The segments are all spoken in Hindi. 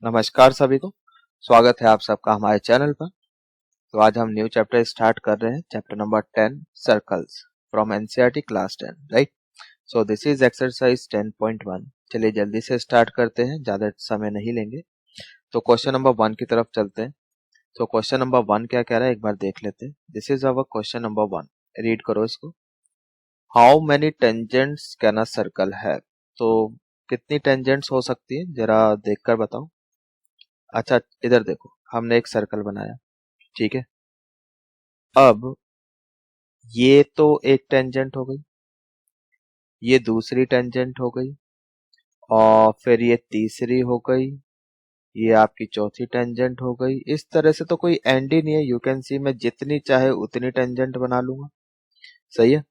नमस्कार सभी को। स्वागत है आप सबका हमारे चैनल पर। तो आज हम न्यू चैप्टर स्टार्ट कर रहे हैं, chapter number 10 circles from NCERT class 10, right. So this is exercise 10.1। चलिए जल्दी से स्टार्ट करते हैं, ज्यादा समय नहीं लेंगे। तो क्वेश्चन नंबर 1 की तरफ चलते हैं। तो क्वेश्चन नंबर 1 क्या कह रहा है एक बार देख लेते हैं। This is our question number 1। Read करो इसको। How many tangents can a circle have. तो कितनी टेंजेंट्स हो सकती है जरा देखकर बताओ। अच्छा इधर देखो, हमने एक सर्कल बनाया, ठीक है। अब ये तो एक टेंजेंट हो गई, ये दूसरी टेंजेंट हो गई, और फिर ये तीसरी हो गई, ये आपकी चौथी टेंजेंट हो गई। इस तरह से तो कोई एंड ही नहीं है। यू कैन सी मैं जितनी चाहे उतनी टेंजेंट बना लूंगा, सही है।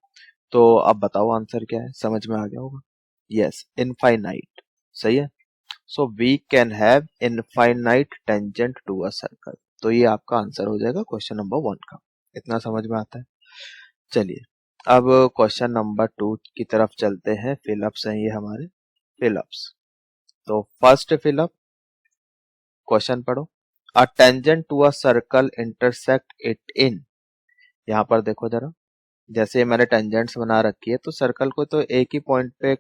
तो अब बताओ आंसर क्या है, समझ में आ गया होगा। यस, इनफाइनाइट, सही है। So we can have infinite tangent to a circle. तो ये आपका आंसर हो जाएगा क्वेश्चन नंबर 1 का। इतना समझ में आता है। चलिए अब क्वेश्चन नंबर 2 की तरफ चलते हैं। फिलअप्स हैं ये हमारे, फिलअप्स। तो फर्स्ट फिलअप, क्वेश्चन पढ़ो। A tangent to a circle intersect it in. यहाँ पर देखो जरा, जैसे मैंने टेंजेंट्स बना रखी है तो सर्कल को तो एक ही पॉइंट पे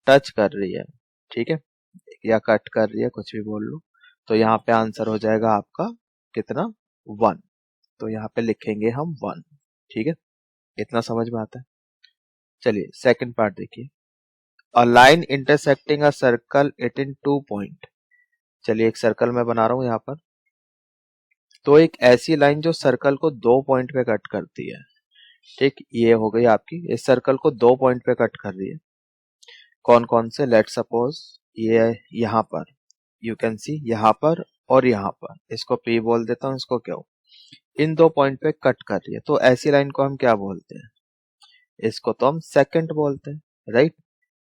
टच कर रही है, ठीक है, या कट कर रही है, कुछ भी बोल लो। तो यहाँ पे आंसर हो जाएगा आपका कितना, 1। तो यहाँ पे लिखेंगे हम 1, ठीक है। इतना समझ में आता है। चलिए सेकंड पार्ट देखिए। A line intersecting a circle it in 2 point. चलिए एक सर्कल मैं बना रहा हूं यहाँ पर। तो एक ऐसी लाइन जो सर्कल को 2 पॉइंट पे कट करती है, ठीक। ये हो गई आपकी, इस सर्कल को 2 पॉइंट पे कट कर रही है। कौन कौन से, लेट सपोज ये यहाँ पर, यू कैन सी यहाँ पर और यहाँ पर। इसको P बोल देता हूँ, इसको क्यों, इन 2 पॉइंट पे कट कर रही है। तो ऐसी लाइन को हम क्या बोलते हैं, इसको तो हम सेकंड बोलते हैं, राइट।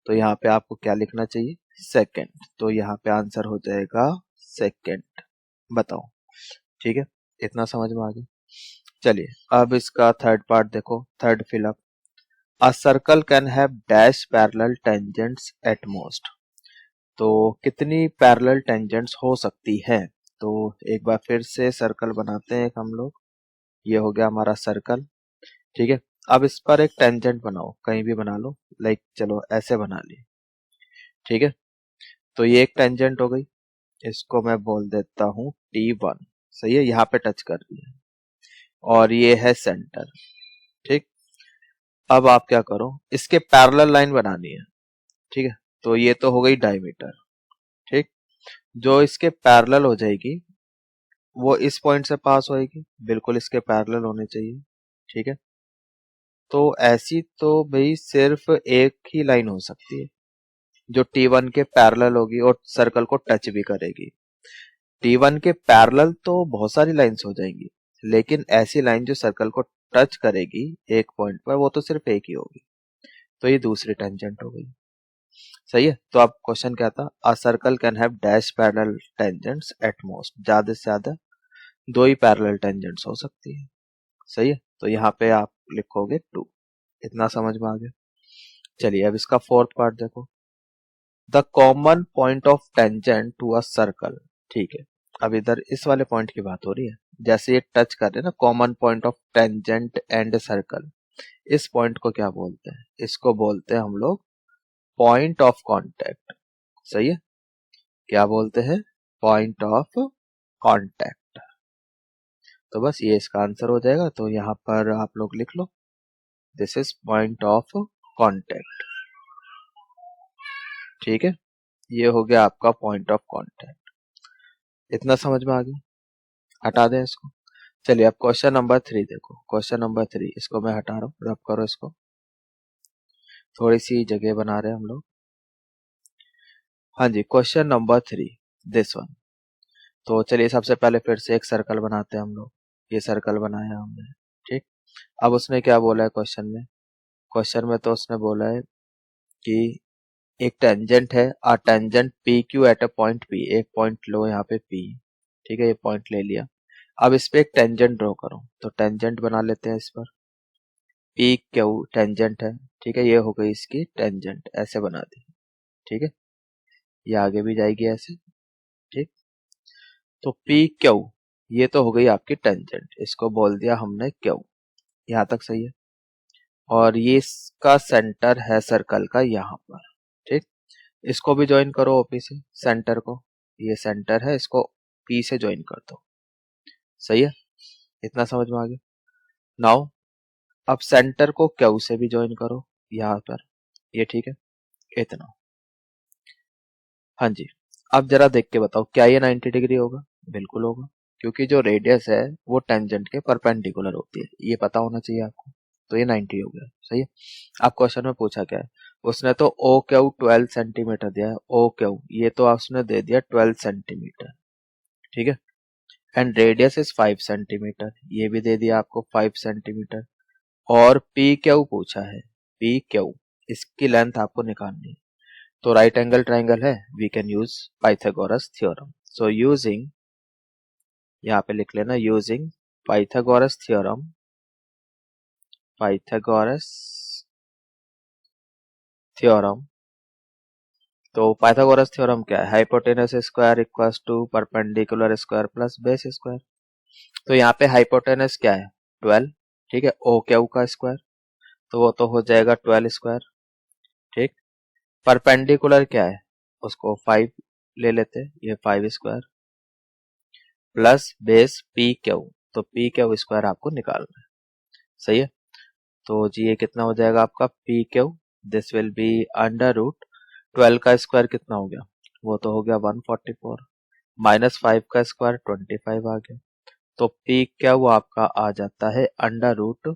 तो यहाँ पे आपको क्या लिखना चाहिए, सेकंड। तो यहाँ पे आंसर हो जाएगा सेकंड। बताओ, ठीक है। इतना समझ में आ गया। चलिए अब इसका थर्ड पार्ट देखो, third fill up. A circle can have dash parallel tangents at most. तो कितनी पैरेलल टेंजेंट्स हो सकती है। तो एक बार फिर से सर्कल बनाते हैं एक हम लोग। ये हो गया हमारा सर्कल, ठीक है। अब इस पर एक टेंजेंट बनाओ, कहीं भी बना लो, लाइक चलो ऐसे बना ली, ठीक है। तो ये एक टेंजेंट हो गई, इसको मैं बोल देता हूँ T1, सही है, यहाँ पे टच कर रही है। और ये है सेंटर, ठीक। अब आप क्या करो, इसके पैरेलल लाइन बनानी है, ठीक है। तो ये तो हो गई डायमीटर, ठीक। जो इसके पैरेलल हो जाएगी वो इस पॉइंट से पास होएगी, बिल्कुल इसके पैरेलल होने चाहिए, ठीक है। तो ऐसी तो भाई सिर्फ एक ही लाइन हो सकती है जो T1 के पैरेलल होगी और सर्कल को टच भी करेगी। T1 के पैरेलल तो बहुत सारी लाइंस हो जाएंगी, लेकिन ऐसी लाइन जो सर्कल को टच करेगी एक पॉइंट पर, वो तो सिर्फ एक ही होगी। तो ये दूसरी टेंजेंट हो गई, सही है। तो अब क्वेश्चन क्या था, a circle can have dash parallel tangents at most. ज्यादा से ज्यादा 2 ही पैरेलल टेंजेंट्स हो सकती है, सही है। तो यहाँ पे आप लिखोगे 2। इतना समझ में आ गया। चलिए अब इसका फोर्थ पार्ट देखो। The common point of tangent to a circle, ठीक है। अब इधर इस वाले पॉइंट की बात हो रही है, जैसे ये टच कर रहे हैं ना, common point of tangent and circle. इस पॉइंट को क्या बोलते हैं, इसको बोलते हैं हम लोग पॉइंट ऑफ कांटेक्ट, सही है। क्या बोलते हैं, पॉइंट ऑफ कांटेक्ट। तो बस ये इसका आंसर हो जाएगा। तो यहाँ पर आप लोग लिख लो, this is point of contact, ठीक है। ये हो गया आपका पॉइंट ऑफ कांटेक्ट। इतना समझ में आ गया, हटा दें इसको। चलिए अब क्वेश्चन नंबर 3 देखो। क्वेश्चन नंबर 3, इसको मैं हटा रहा हूँ, रब करो इसको। थोड़ी सी जगह बना रहे हैं हम लोग। हाँ जी, क्वेश्चन नंबर 3, दिस वन। तो चलिए सबसे पहले फिर से एक सर्कल बनाते हैं हम लोग। ये सर्कल बनाया हमने, ठीक। अब उसने क्या बोला है क्वेश्चन में, क्वेश्चन में तो उसने बोला है कि एक टेंजेंट है, a tangent P Q at a point P. एक पॉइंट लो यहाँ पे पी, ठीक है, ये पॉइंट ले लिया। अब इस पे एक टेंजेंट ड्रॉ करो। तो टेंजेंट बना लेते हैं इस पर, पी क्यू टेंजेंट है, ठीक है। ये हो गई इसकी टेंजेंट, ऐसे बना दी, ठीक है। ये आगे भी जाएगी ऐसे, ठीक। तो पी क्यू ये तो हो गई आपकी टेंजेंट, इसको बोल दिया हमने क्यू, यहाँ तक सही है। और ये इसका सेंटर है सर्कल का यहाँ पर, ठीक। इसको भी ज्वाइन करो ओपी से, सेंटर को, ये सेंटर है, इसको पी से ज्वाइन कर दो, सही है, इतना समझ में आ गया। नाउ अब सेंटर को क्यू से भी ज्वाइन करो यहाँ पर, ये ठीक है, इतना। हाँ जी, अब जरा देख के बताओ क्या ये 90 डिग्री होगा? बिल्कुल होगा, क्योंकि जो रेडियस है वो टेंजेंट के परपेंडिकुलर होती है, ये पता होना चाहिए आपको। तो ये 90 हो गया, सही है। अब क्वेश्चन में पूछा क्या है, उसने तो ओ क्यू 12 सेंटीमीटर दिया है, ओ क्यू ये तो उसने दे दिया 12 सेंटीमीटर, ठीक है। एंड रेडियस इज 5 सेंटीमीटर, ये भी दे दिया आपको 5 सेंटीमीटर। और पी क्यू पूछा है, पी क्यू इसकी लेंथ आपको निकालनी है। तो राइट एंगल ट्राइंगल है, we can use Pythagoras theorem. So using, यहाँ पे लिख लेना, using Pythagoras theorem, Pythagoras theorem. तो पाइथागोरस थ्योरम क्या है? Hypotenuse square equals to perpendicular square plus base square. तो यहाँ पे हाइपोटेनस क्या है? 12, ठीक है। ओ क्यू का स्क्वायर, तो वो तो हो जाएगा 12 स्क्वायर, ठीक। परपेंडिकुलर क्या है? उसको 5 ले लेते, ये 5 square plus base P Q, तो पी क्यू स्क्वायर आपको निकालना है, सही है। तो जी ये कितना हो जाएगा आपका P Q, this will be under root 12 का स्क्वायर कितना हो गया? वो तो हो गया 144, माइनस 5 का स्क्वायर 25 आ गया। तो पी क्यू आपका आ जाता है अंडर रूट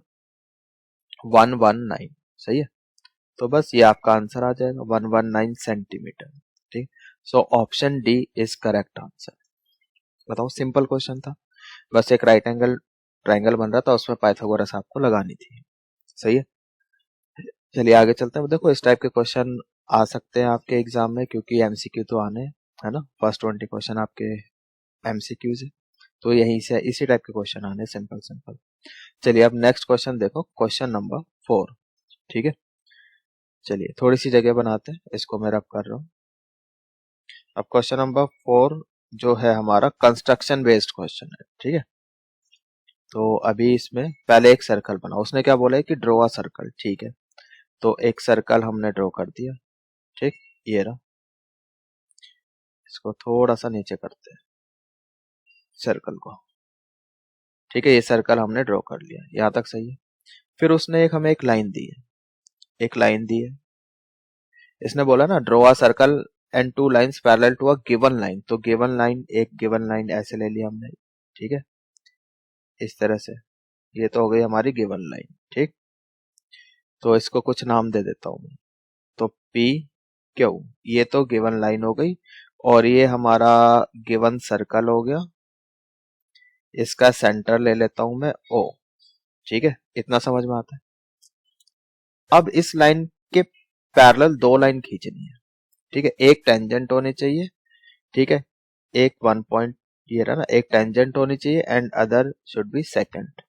119, सही है। तो बस ये आपका आंसर आ जाएगा 119 सेंटीमीटर, ठीक। So option D is correct answer. बताओ, सिंपल क्वेश्चन था, बस एक राइट एंगल ट्राइंगल बन रहा था, उसमें पाइथागोरस आपको लगानी थी, सही है। चलिए आगे चलते हैं। देखो इस टाइप के क्वेश्चन आ सकते हैं आपके एग्जाम में, क्योंकि एमसीक्यू तो आने हैं, है ना। फर्स्ट 20 क्वेश्चन आपके एमसीक्यूज है, तो यहीं से इसी टाइप के क्वेश्चन आने, सिंपल सिंपल। चलिए अब नेक्स्ट क्वेश्चन देखो, क्वेश्चन नंबर 4, ठीक है। चलिए थोड़ी सी जगह बनाते हैं, इसको मैं रब कर रहा हूँ। अब क्वेश्चन नंबर 4 जो है हमारा कंस्ट्रक्शन बेस्ड क्वेश्चन है, ठीक है। तो अभी इसमें पहले एक सर्कल बना, उसने क्या बोला है कि ड्रॉ अ सर्कल, ठीक है। तो एक सर्कल हमने ड्रॉ कर दिया, ठीक, ये रहा। इसको थोड़ा सा नीचे करते हैं सर्कल को, ठीक है। ये सर्कल हमने ड्रॉ कर लिया, यहाँ तक सही है। फिर उसने हमें एक लाइन दी है, एक लाइन दी है। इसने बोला ना draw a circle and 2 lines parallel to a given line, तो गिवन लाइन, एक गिवन लाइन ऐसे ले लिया हमने, ठीक है, इस तरह से। ये तो हो गई हमारी गिवन लाइन, ठीक। तो इसको कुछ नाम दे देता हूँ मैं। तो पी क्यू ये तो गिवन लाइन हो गई, और ये हमारा गिवन सर्कल हो गया। इसका सेंटर ले लेता हूं मैं ओ, ठीक है, इतना समझ में आता है। अब इस लाइन के पैरेलल 2 लाइन खींचनी है, ठीक है। एक टेंजेंट होनी चाहिए, ठीक है, एक 1 पॉइंट ये रहा ना, एक टेंजेंट होनी चाहिए and other should be second,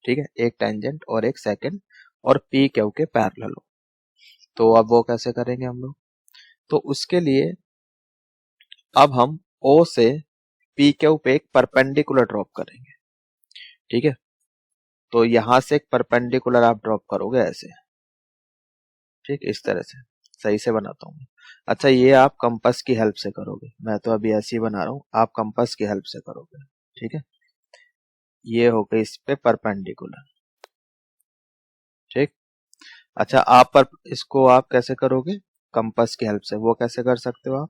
ठीक है। एक टेंजेंट और एक सेकंड, और पी क्यू के पैरेलल हो। तो अब वो कैसे करेंगे हम लोग? तो उसके लिए अब हम ओ से पी क्यू पे एक परपेंडिकुलर ड्रॉप करेंगे, ठीक है। तो यहां से एक परपेंडिकुलर आप ड्रॉप करोगे ऐसे, ठीक, इस तरह से। सही से बनाता हूँ। अच्छा ये आप कंपास की हेल्प से करोगे, मैं तो अभी ऐसे ही बना रहा हूँ, आप कंपास की हेल्प से करोगे, ठीक है। ये हो गई इस पे परपेंडिकुलर, ठीक। अच्छा आप पर इसको आप कैसे करोगे? कंपास की हेल्प से। वो कैसे कर सकते हो आप?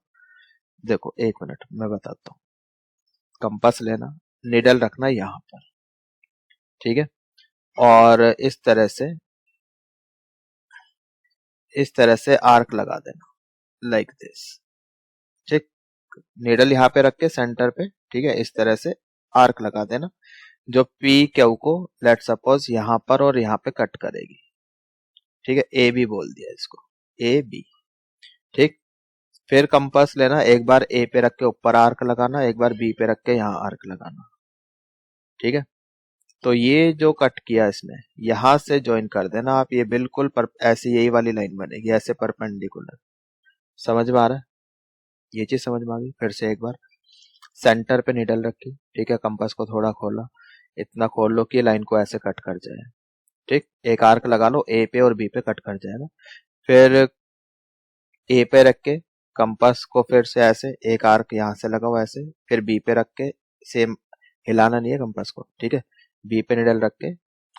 देखो एक मिनट मैं बताता हूँ। कंपास लेना, निडल रखना यहाँ पर, ठीक है, और इस तरह से आर्क लगा देना लाइक दिस, ठीक। नीडल यहाँ पे रख के सेंटर पे, ठीक है, इस तरह से आर्क लगा देना, जो पी क्यू को लेट सपोज यहाँ पर और यहाँ पे कट करेगी, ठीक है। ए बी बोल दिया इसको, ए बी, ठीक। फिर कंपास लेना, एक बार ए पे रख के ऊपर आर्क लगाना, एक बार बी पे रख के यहाँ आर्क लगाना, ठीक है। तो ये जो कट किया इसने, यहां से ज्वाइन कर देना आप, ये बिल्कुल ऐसी यही वाली लाइन बनेगी, ऐसे परपेंडिकुलर। समझ में आ रहा है? ये चीज समझ में आ गई? फिर से एक बार, सेंटर पे निडल रखी, ठीक है, कंपास को थोड़ा खोला, इतना खोल लो कि लाइन को ऐसे कट कर जाए, ठीक, एक आर्क लगा लो ए पे और बी पे, कट कर जाएगा। फिर ए पे रख के कंपास को फिर से ऐसे एक आर्क यहाँ से लगाओ ऐसे, फिर बी पे रख के सेम, हिलाना नहीं है कंपास को, ठीक है, बी पे निडल रख के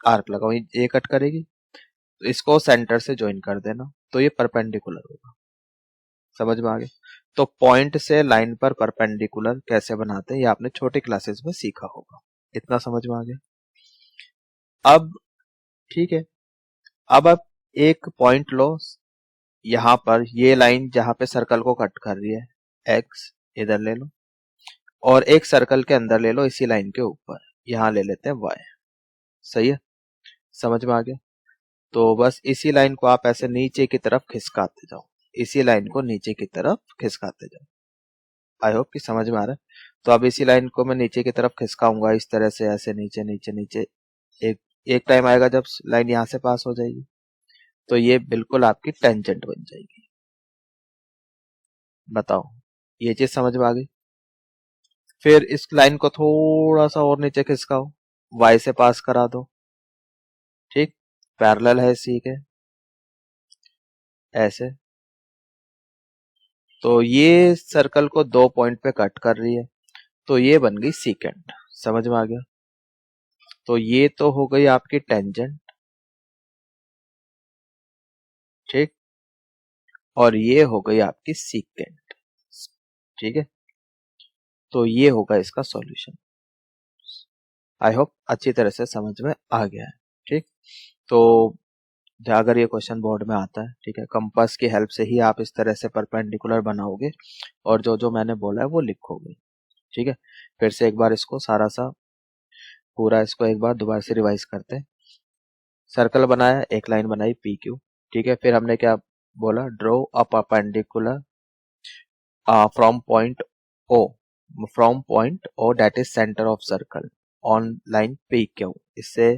आर्क लगाओ, ये कट करेगी, तो इसको सेंटर से ज्वाइन कर देना, तो ये परपेंडिकुलर होगा। समझ में आ गया? तो पॉइंट से लाइन पर परपेंडिकुलर कैसे बनाते हैं ये आपने छोटी क्लासेस में सीखा होगा। इतना समझ में आ गया? अब ठीक है, अब आप एक पॉइंट लो, यहां पर ये लाइन जहां पे सर्कल को कट कर रही है एक्स, इधर ले लो, और एक सर्कल के अंदर ले लो इसी लाइन के ऊपर, यहां ले लेते हैं वाई। सही है? समझ में आ गया? तो बस इसी लाइन को आप ऐसे नीचे की तरफ खिसकाते जाओ, इसी लाइन को नीचे की तरफ खिसकाते जाओ। आई होप कि समझ में आ रहा है। तो अब इसी लाइन को मैं नीचे की तरफ खिसकाऊंगा इस तरह से, ऐसे नीचे नीचे नीचे, एक एक टाइम आएगा जब लाइन यहां से पास हो जाएगी, तो ये बिल्कुल आपकी टेंजेंट बन जाएगी। बताओ, ये चीज समझ में आ गई? फिर इस लाइन को थोड़ा सा और नीचे खिसकाओ, वाई से पास करा दो, ठीक, पैरेलल है सी के, ऐसे। तो ये सर्कल को 2 पॉइंट पे कट कर रही है, तो ये बन गई सीकेंट। समझ में आ गया? तो ये तो हो गई आपकी टेंजेंट, ठीक, और ये हो गई आपकी सीकेंट, ठीक है। तो ये होगा इसका सॉल्यूशन। आई होप अच्छी तरह से समझ में आ गया है, ठीक। तो अगर ये क्वेश्चन बोर्ड में आता है, ठीक है, कंपास की हेल्प से ही आप इस तरह से परपेंडिकुलर बनाओगे और जो जो मैंने बोला है वो लिखोगे, ठीक है। फिर से एक बार इसको सारा सा पूरा इसको एक बार दोबारा से रिवाइज करते हैं। सर्कल बनाया, एक लाइन बनाई पी क्यू, ठीक है। फिर हमने क्या बोला? Draw a perpendicular from point O, from point O that is centre of circle on line P Q. इससे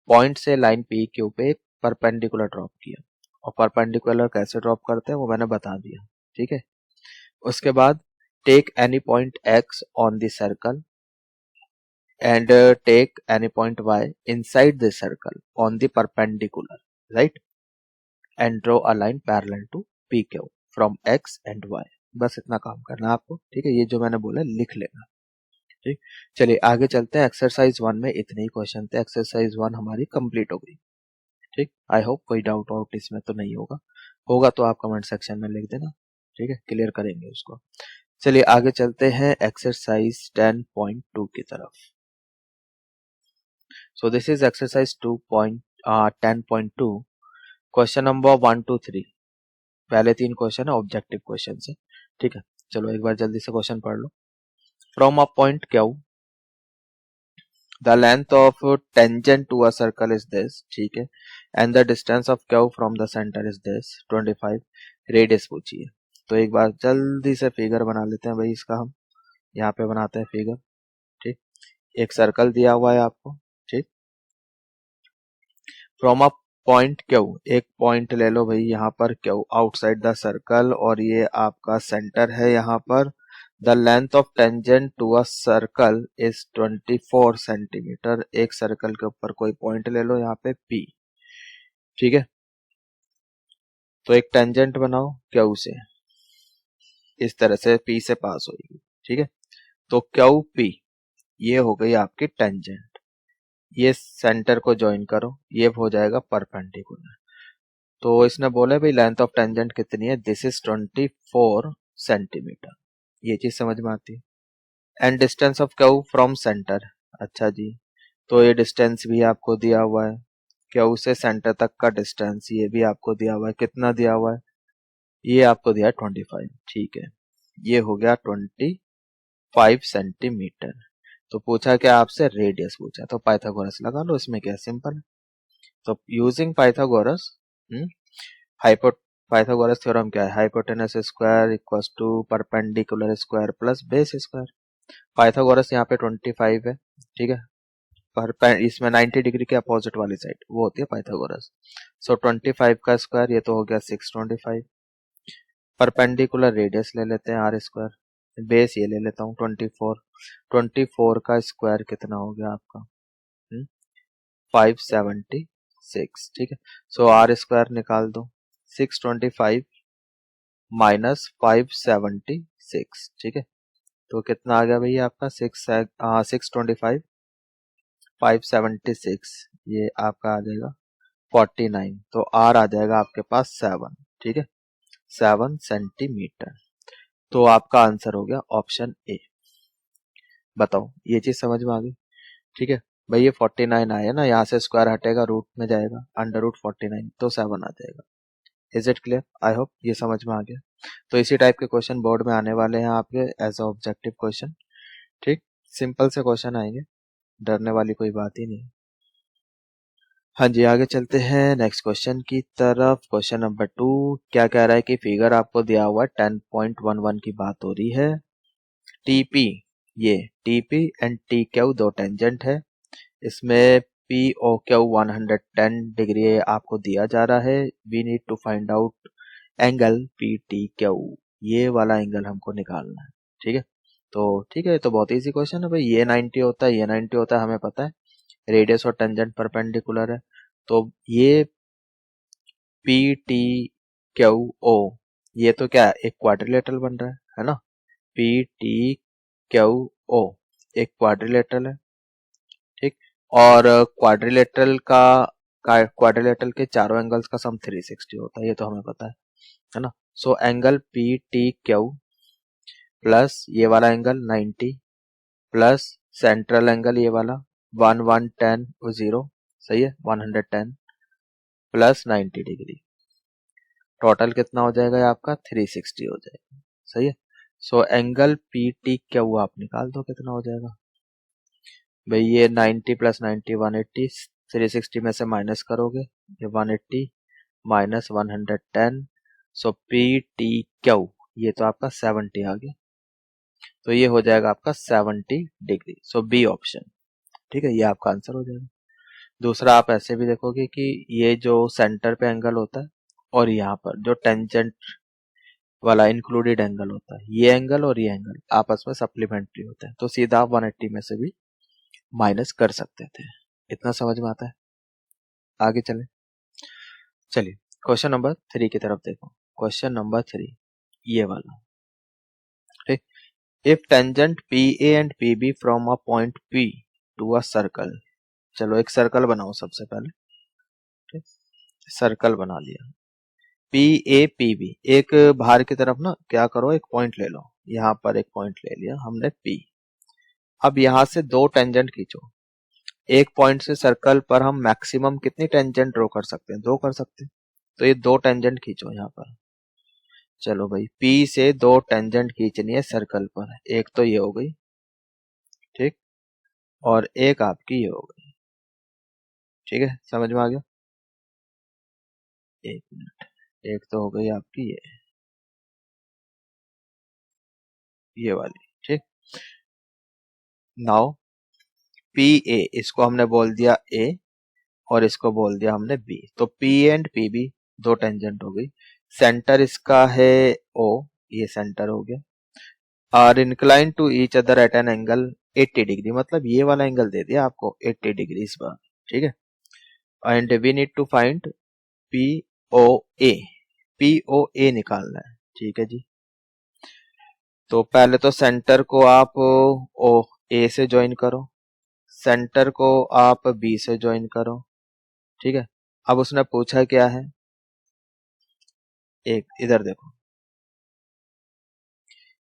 पॉइंट से लाइन पी क्यू पे एक परपेंडिकुलर ड्रॉप किया, और परपेंडिकुलर कैसे ड्रॉप करते हैं वो मैंने बता दिया, ठीक है। उसके बाद take any point X on the circle and take any point y inside the circle on the perpendicular, right, and draw a line parallel to pq from x and y। बस इतना काम करना आपको, ठीक है। ये जो मैंने बोला लिख लेना, ठीक। चलिए आगे चलते हैं। एक्सरसाइज 1 में इतने ही क्वेश्चन थे, एक्सरसाइज 1 हमारी कंप्लीट हो गई, ठीक। आई होप कोई डाउट आउट इसमें तो नहीं होगा, होगा तो आप कमेंट सेक्शन में लिख देना, ठीक है, क्लियर करेंगे उसको। चलिए आगे चलते हैं एक्सरसाइज 10.2 की तरफ। So this is exercise 10.2, question number 1 to 3। पहले 3 क्वेश्चन है ऑब्जेक्टिव क्वेश्चन से, ठीक है। चलो एक बार जल्दी से क्वेश्चन पढ़ लो। From a point Q the length of tangent to a circle is this, ठीक है, and the distance of Q from the centre is this 25, radius पूछिए। तो एक बार जल्दी से फिगर बना लेते हैं भाई इसका, हम यहाँ पे बनाते हैं फिगर, ठीक। एक सर्कल दिया हुआ है आपको, ठीक। फ्रॉम अ पॉइंट क्यू, एक पॉइंट ले लो भाई यहाँ पर क्यू आउटसाइड द सर्कल, और ये आपका सेंटर है यहाँ पर। The length of tangent to a circle is 24 centimetre. एक सर्कल के ऊपर कोई पॉइंट ले लो यहाँ पे P, ठीक है। तो एक टेंजेंट बनाओ क्यू से, इस तरह से P से पास होगी, ठीक है। तो क्यू P ये हो गई आपकी टेंजेंट, ये सेंटर को ज्वाइन करो, ये हो जाएगा परपेंडिकुलर। तो इसने बोला भाई लेंथ ऑफ टेंजेंट कितनी है, दिस इज 24 सेंटीमीटर, ये चीज समझ में आती है। And distance of Q from centre, अच्छा जी, तो ये डिस्टेंस भी आपको दिया हुआ है, क्यू से सेंटर तक का डिस्टेंस ये भी आपको दिया हुआ है, कितना दिया हुआ है, ये आपको दिया है 25, ठीक है। ये हो गया 25 सेंटीमीटर। तो पूछा क्या आपसे, रेडियस पूछा, तो पाइथागोरस लगा लो इसमें, क्या सिंपल है। तो using Pythagoras, hypo Pythagoras theorem क्या है, hypotenuse square equals to perpendicular square plus base square. Pythagoras यहाँ पे 25 है, ठीक है, पर इसमें 90 डिग्री के अपोजिट वाली साइड वो होती है पाइथागोरस। सो 25 का स्क्वायर, ये तो हो गया 625। परपेंडिकुलर रेडियस ले लेते हैं R स्क्वायर, बेस ये ले लेता हूँ 24। 24 का स्क्वायर कितना हो गया आपका 576। ठीक है, सो आर स्क्वायर निकाल दो 625 माइनस 576। ठीक है, तो कितना आ गया भैया आपका 625 576, ये आपका आ जाएगा 49। तो आर आ जाएगा आपके पास 7। ठीक है, 7 सेंटीमीटर। तो आपका आंसर हो गया ऑप्शन ए। बताओ ये चीज समझ में आ गई? ठीक है भाई, ये 49 आया ना, यहाँ से स्क्वायर हटेगा रूट में जाएगा, अंडर रूट 49 तो 7 आ जाएगा। Is it clear? I hope ये समझ में आ गया। तो इसी टाइप के क्वेश्चन बोर्ड में आने वाले हैं आपके एज अ ऑब्जेक्टिव क्वेश्चन। ठीक, सिंपल से क्वेश्चन आएंगे, डरने वाली कोई बात ही नहीं। हाँ जी, आगे चलते हैं नेक्स्ट क्वेश्चन की तरफ। क्वेश्चन नंबर 2 क्या कह रहा है कि फिगर आपको दिया हुआ 10.11 की बात हो रही है। टीपी, ये टीपी एंड टी क्यू दो टेंजेंट है, इसमें पी ओ क्यू 110 डिग्री आपको दिया जा रहा है। We need to find out angle P T Q, ये वाला एंगल हमको निकालना है। ठीक है, तो ठीक है, तो बहुत इजी क्वेश्चन है भाई। ये 90 होता है, ये 90 होता है, हमें पता है। रेडियस और टेंजेंट परपेंडिकुलर है, तो ये पी टी क्यू ओ, ये तो क्या है, एक क्वाड्रिलेटरल बन रहा है ना। पी टी क्यू ओ एक क्वाड्रिलेटरल है। ठीक, और क्वाड्रिलेटरल के चारों एंगल्स का सम 360 होता है, ये तो हमें पता है ना। So angle P T Q plus ये वाला एंगल 90 प्लस सेंट्रल एंगल ये वाला 110 0, सही है, 110 प्लस 90 डिग्री, टोटल कितना हो जाएगा आपका 360 हो जाएगा। सही है, so angle P T Q आप निकाल दो कितना हो जाएगा भाई। ये 90 प्लस 90 180, 360 में से माइनस करोगे, ये 180 माइनस 110, सो पी टी क्यू ये तो आपका 70 आ गया, तो ये हो जाएगा आपका 70 डिग्री। सो बी ऑप्शन। ठीक है, ये आपका आंसर हो जाएगा। दूसरा आप ऐसे भी देखोगे कि ये जो सेंटर पे एंगल होता है और यहाँ पर जो टेंजेंट वाला इंक्लूडेड एंगल होता है, ये एंगल और ये एंगल आपस में सप्लीमेंट्री होते हैं, तो सीधा आप 180 में से भी माइनस कर सकते थे। इतना समझ में आता है? आगे चले, चलिए क्वेश्चन नंबर 3 की तरफ देखो। क्वेश्चन नंबर 3 ये वाला, ठीक। If tangent P A and P B from a point P to a circle, चलो एक सर्कल बनाओ सबसे पहले। ठीक, सर्कल बना लिया। पी ए पी बी, एक बाहर की तरफ ना क्या करो, एक पॉइंट ले लो, यहाँ पर एक पॉइंट ले लिया हमने पी। अब यहाँ से दो टेंजेंट खींचो। एक पॉइंट से सर्कल पर हम मैक्सिमम कितनी टेंजेंट ड्रॉ कर सकते हैं? दो कर सकते हैं, तो ये दो टेंजेंट खींचो यहाँ पर। चलो भाई, P से दो टेंजेंट खींचनी है सर्कल पर, एक तो ये हो गई, ठीक, और एक आपकी ये हो गई। ठीक है, समझ में आ गया? एक मिनट, एक तो हो गई आपकी ये वाली। ठीक, नाउ पी ए, इसको हमने बोल दिया ए और इसको बोल दिया हमने बी, तो P एंड पी बी दो टेंजेंट हो गई। सेंटर इसका है O, ये सेंटर हो गया। Are incline to each other at an angle 80 degree, मतलब ये वाला एंगल दे दिया आपको 80 डिग्री इस बार। ठीक है, and we need to find P O A, P O A निकालना है। ठीक है जी, तो पहले तो सेंटर को आप ओ ए से ज्वाइन करो, सेंटर को आप बी से ज्वाइन करो। ठीक है, अब उसने पूछा क्या है, एक इधर देखो,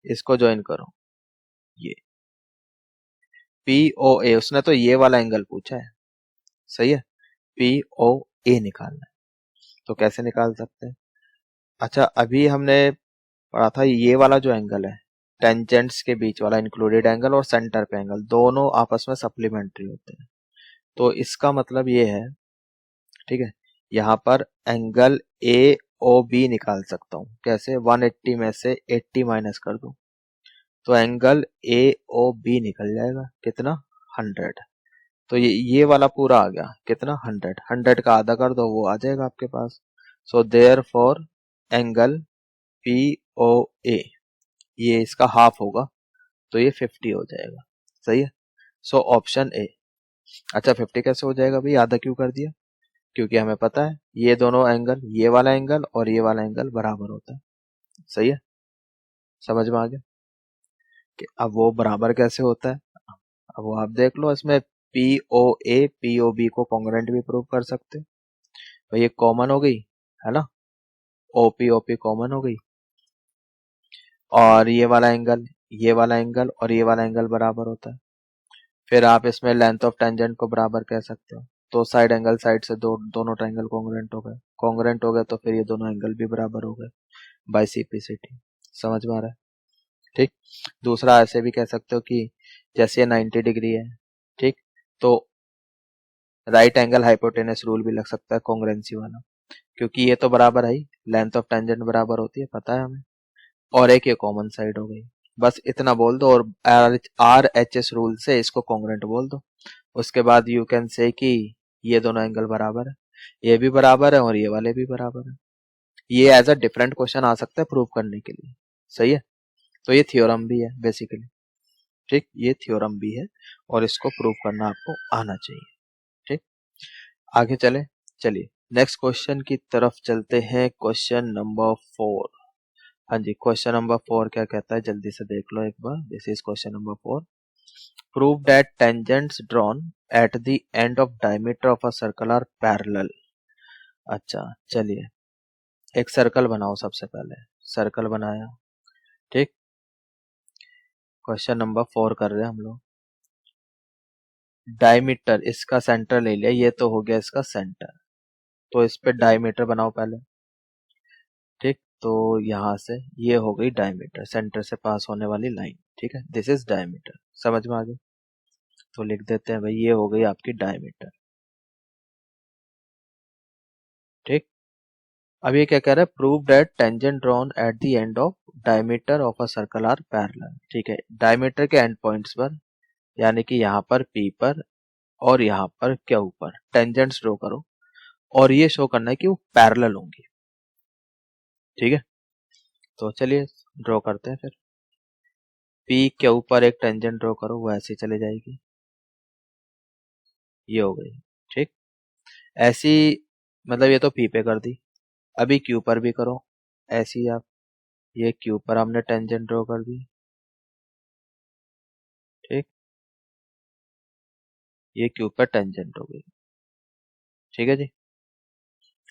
इसको ज्वाइन करो, ये पी ओ ए, उसने तो ये वाला एंगल पूछा है, सही है, पी ओ ए निकालना है। तो कैसे निकाल सकते हैं? अच्छा, अभी हमने पढ़ा था ये वाला जो एंगल है, टेंजेंट्स के बीच वाला इंक्लूडेड एंगल और सेंटर पे एंगल, दोनों आपस में सप्लीमेंट्री होते हैं। तो इसका मतलब ये है, ठीक है, यहाँ पर एंगल ए ओ बी निकाल सकता हूँ कैसे, 180 में से 80 माइनस कर दूं, तो एंगल ए ओ बी निकल जाएगा कितना, 100। तो ये वाला पूरा आ गया कितना, 100। 100 का आधा कर दो, वो आ जाएगा आपके पास। So therefore angle P O A ये इसका हाफ होगा तो ये 50 हो जाएगा। सही है। So option A. अच्छा 50 कैसे हो जाएगा भाई, आधा क्यों कर दिया? क्योंकि हमें पता है ये दोनों एंगल, ये वाला एंगल और ये वाला एंगल बराबर होता है। सही है, समझ में आ गया कि अब वो बराबर कैसे होता है। अब वो आप देख लो, इसमें POA POB को कॉन्ग्रुएंट भी प्रूव कर सकते हैं भाई, ये कॉमन हो गई है ना, OP OP कॉमन हो गई, और ये वाला एंगल, ये वाला एंगल और ये वाला एंगल बराबर होता है। फिर आप इसमें लेंथ ऑफ टेंजेंट को बराबर कह सकते हो, तो साइड एंगल साइड से दोनों ट्रायंगल कॉन्ग्रुएंट हो गए, कॉन्ग्रुएंट हो गए तो फिर ये दोनों एंगल भी बराबर हो गए बाय CPCT। समझ में आ रहा है? ठीक। दूसरा ऐसे भी कह सकते हो कि जैसे ये 90 डिग्री है, ठीक, तो राइट एंगल हाइपोटेनस रूल भी लग सकता है कॉन्ग्रुएंसी वाला, क्योंकि ये तो बराबर है ही, लेंथ ऑफ टेंजेंट बराबर होती है, पता है हमें, और एक ये कॉमन साइड हो गई। बस इतना बोल दो और RHS रूल से इसको कॉन्ग्रुएंट बोल दो। उसके बाद यू कैन से कि ये दोनों एंगल बराबर है, ये भी बराबर है और ये वाले भी बराबर है। ये एज अ डिफरेंट क्वेश्चन आ सकता है प्रूव करने के लिए। सही है, तो ये थ्योरम भी है बेसिकली। ठीक, ये थ्योरम भी है और इसको प्रूव करना आपको आना चाहिए। ठीक, आगे चले, चलिए नेक्स्ट क्वेश्चन की तरफ चलते हैं। Question number 4। हाँ जी, क्वेश्चन नंबर 4 क्या कहता है, जल्दी से देख लो एक बार। This is question number 4। Prove that tangents drawn at the end of diameter of a circle are parallel. अच्छा चलिए, एक सर्कल बनाओ। सबसे पहले सर्कल बनाया, ठीक। क्वेश्चन नंबर 4 कर रहे हैं हम लोग। डायमीटर, इसका सेंटर ले लिया, ये तो हो गया इसका सेंटर, तो इस पे डायमीटर बनाओ पहले। ठीक, तो यहां से ये हो गई डायमीटर, सेंटर से पास होने वाली लाइन। ठीक है, दिस इज डायमीटर। समझ में आ गई? तो लिख देते हैं भाई, ये हो गई आपकी डायमीटर। ठीक, अब ये क्या कह रहा है, prove that tangent drawn at the end of diameter of a circle are parallel. ठीक है, डायमीटर के एंड पॉइंट्स पर, यानी कि यहाँ पर P पर और यहाँ पर Q पर टेंजेंट्स ड्रॉ करो, और ये शो करना है कि वो पैरेलल होंगी। ठीक है, तो चलिए ड्रॉ करते हैं फिर। P के ऊपर एक टेंजेंट ड्रॉ करो, वो ऐसे चले जाएगी, ये हो गई। ठीक, ऐसी, मतलब ये तो P पे कर दी, अभी Q पर भी करो ऐसी आप, ये Q पर हमने टेंजेंट ड्रॉ कर दी। ठीक, ये Q पर टेंजेंट हो गई। ठीक है जी,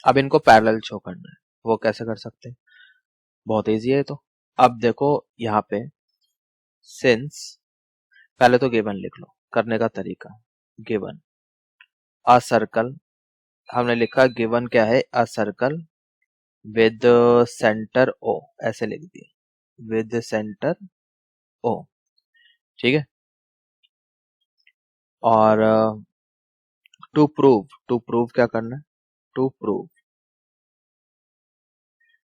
अब इनको पैरेलल शो करना है, वो कैसे कर सकते हैं? बहुत इजी है। तो अब देखो यहाँ पे, सिंस, पहले तो गिवन लिख लो, करने का तरीका। गिवन अ सर्कल, हमने लिखा गिवन क्या है, a circle with centre O, ऐसे लिख दिया, विद सेंटर O। ठीक है, और टू प्रूव क्या करना है, to prove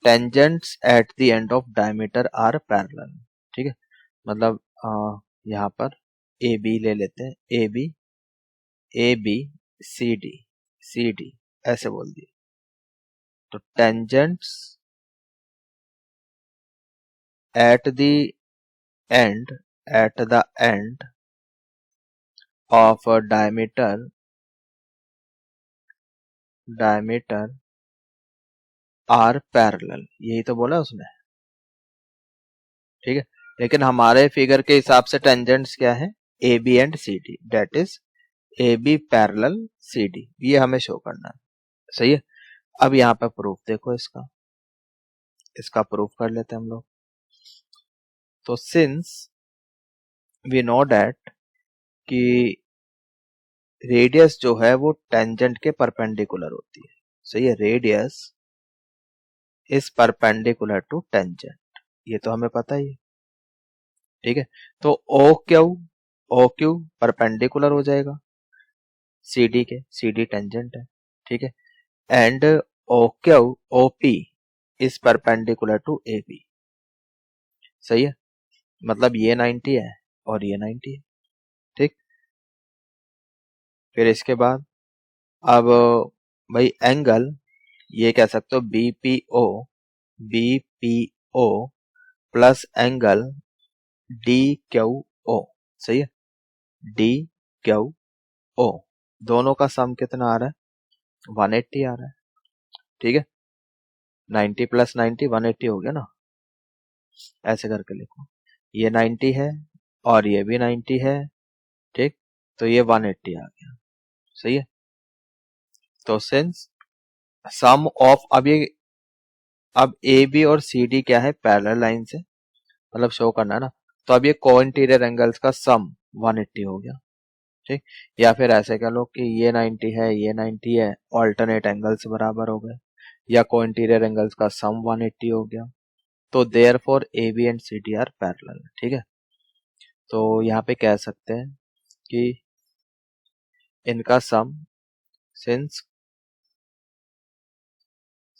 tangents at the end of diameter are parallel. ठीक है, मतलब यहाँ पर ए बी ले लेते हैं, ए बी सी डी ऐसे बोल दिए, तो tangents at the end, at the end of diameter are parallel, यही तो बोला उसने। ठीक है, लेकिन हमारे फिगर के हिसाब से टेंजेंट्स क्या है, A B and C D, that is A B parallel C D, ये हमें शो करना है। सही है, अब यहाँ पे प्रूफ देखो, इसका प्रूफ कर लेते हैं हम लोग। तो सिंस वी नो डेट कि रेडियस जो है वो टेंजेंट के परपेंडिकुलर होती है। सही है, radius is perpendicular to tangent, ये तो हमें पता ही है। ठीक है, तो ओ क्यू परपेंडिकुलर हो जाएगा CD के, CD टेंजेंट है। ठीक है, and O P is perpendicular to A B. सही है, मतलब ये 90 है और ये 90 है। ठीक, फिर इसके बाद अब भाई एंगल, ये कह सकते हो BPO plus angle D Q O, सही है, डी क्यू ओ, दोनों का सम कितना आ रहा है 180 आ रहा है, ठीक है, 90 प्लस 90 180 हो गया ना, ऐसे करके लिखो, ये 90 है और ये भी 90 है, ठीक, तो ये 180 आ गया, सही है। तो सिंस सम ऑफ, अब ए बी और सी डी क्या है पैरेलल लाइन से, मतलब शो करना है ना, तो अब ये को इंटीरियर एंगल्स का सम 180 हो गया, ठीक, या फिर ऐसे कह लो कि ये 90 है ये 90 है, ऑल्टरनेट एंगल्स बराबर हो गए, या को इंटीरियर एंगल्स का सम 180 हो गया, तो therefore A B and C D are parallel, ठीक है। तो यहाँ पे कह सकते हैं कि इनका sum, since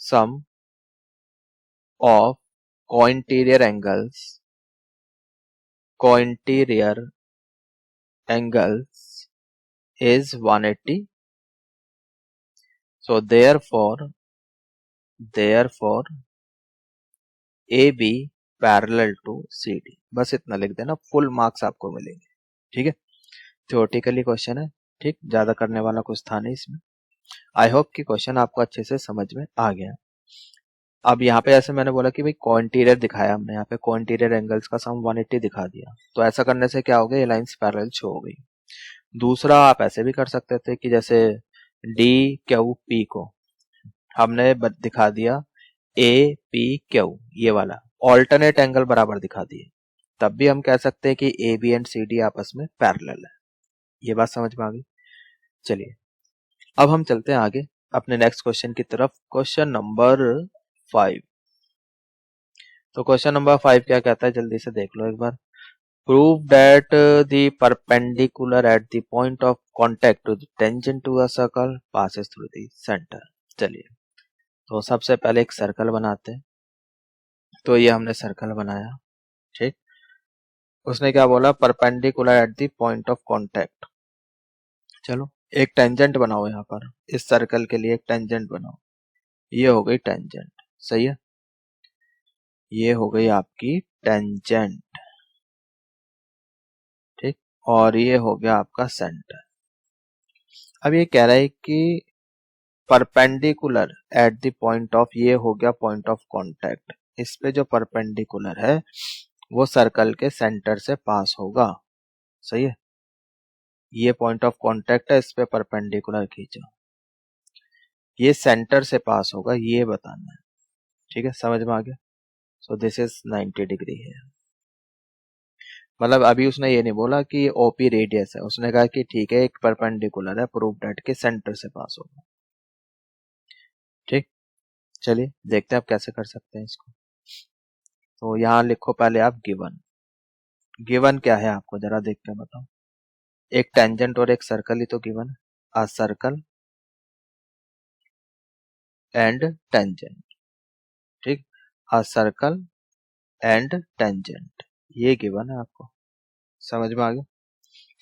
sum of cointerior angles is 180, so therefore AB parallel to CD, बस इतना लिख देना, फुल मार्क्स आपको मिलेंगे, ठीक है। थ्योरेटिकली क्वेश्चन है, ठीक, ज्यादा करने वाला कुछ था नहीं इसमें। आई होप कि क्वेश्चन आपको अच्छे से समझ में आ गया। अब यहाँ पे ऐसे मैंने बोला कि भाई कोइंटीरियर दिखाया हमने, यहाँ पे कोइंटीरियर एंगल्स का सम 180 दिखा दिया, तो ऐसा करने से क्या हो गया, ये लाइंस पैरेलल शो हो गई। दूसरा आप ऐसे भी कर सकते थे कि जैसे डी क्यू पी को हमने दिखा दिया ए पी क्यू, ये वाला ऑल्टरनेट एंगल बराबर दिखा दिए, तब भी हम कह सकते हैं कि A B and C D आपस में पैरेलल है। ये बात समझ में आ गई। चलिए अब हम चलते हैं आगे अपने नेक्स्ट क्वेश्चन की तरफ, क्वेश्चन नंबर 5। तो क्वेश्चन नंबर 5 क्या कहता है, जल्दी से देख लो एक बार। Prove that the perpendicular at the point of contact to the tangent to a circle passes through the centre. चलिए तो सबसे पहले एक सर्कल बनाते हैं, तो ये हमने सर्कल बनाया, ठीक, उसने क्या बोला, perpendicular at the point of contact. चलो एक टेंजेंट बनाओ, यहाँ पर इस सर्कल के लिए एक टेंजेंट बनाओ, ये हो गई टेंजेंट, सही है, ये हो गई आपकी टेंजेंट, ठीक, और ये हो गया आपका सेंटर। अब ये कह रहा है कि perpendicular at the point of, ये हो गया पॉइंट ऑफ कांटेक्ट, इस पे जो परपेंडिकुलर है वो सर्कल के सेंटर से पास होगा, सही है, ये पॉइंट ऑफ कांटेक्ट है, इस पे परपेंडिकुलर खींचो, ये सेंटर से पास होगा, ये बताना है, ठीक है, समझ में आ गया। सो दिस इज 90 डिग्री है, मतलब अभी उसने ये नहीं बोला कि ये ओपी रेडियस है, उसने कहा कि ठीक है एक परपेंडिकुलर है, प्रूव दैट के सेंटर से पास होगा, ठीक। चलिए देखते हैं आप कैसे कर सकते हैं इसको। तो यहाँ लिखो पहले आप गिवन क्या है आपको जरा देख के बताओ। एक टेंजेंट और एक सर्कल ही तो गिवन है, अ सर्कल एंड टेंजेंट, ठीक, अ सर्कल एंड टेंजेंट, ये गिवन है आपको, समझ में आ गया।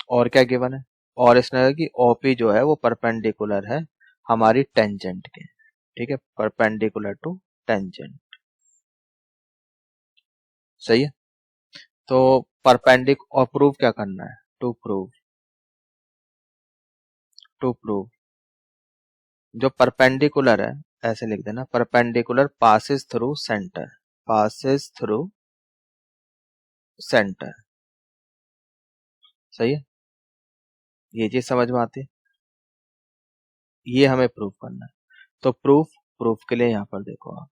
और क्या गिवन है, और इसने कहा कि ओपी जो है वो परपेंडिकुलर है हमारी टेंजेंट के, ठीक है, परपेंडिकुलर टू टेंजेंट, सही है। तो और प्रूव क्या करना है, टू प्रूव जो परपेंडिकुलर है, ऐसे लिख देना, perpendicular passes through centre, passes through centre, सही है, ये चीज समझ में आती है, ये हमें प्रूव करना है। तो प्रूफ के लिए यहाँ पर देखो आप,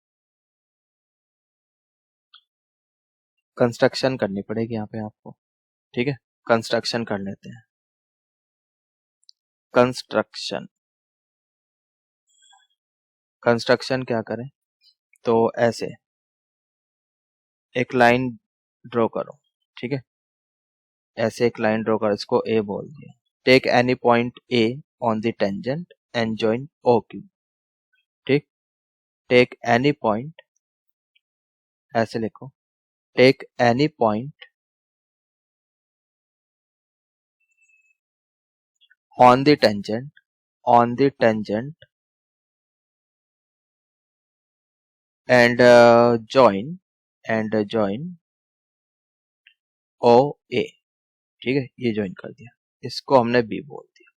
कंस्ट्रक्शन करनी पड़ेगी यहाँ पे आपको, ठीक है, कंस्ट्रक्शन कर लेते हैं, कंस्ट्रक्शन क्या करें, तो ऐसे एक लाइन ड्रॉ करो, ठीक है, ऐसे एक लाइन ड्रॉ करो, इसको ए बोल दिया, take any point A on the tangent and join O Q, ठीक, टेक एनी पॉइंट, ऐसे लिखो, take any point on the tangent and join O A, ठीक है, ये ज्वाइन कर दिया, इसको हमने बी बोल दिया।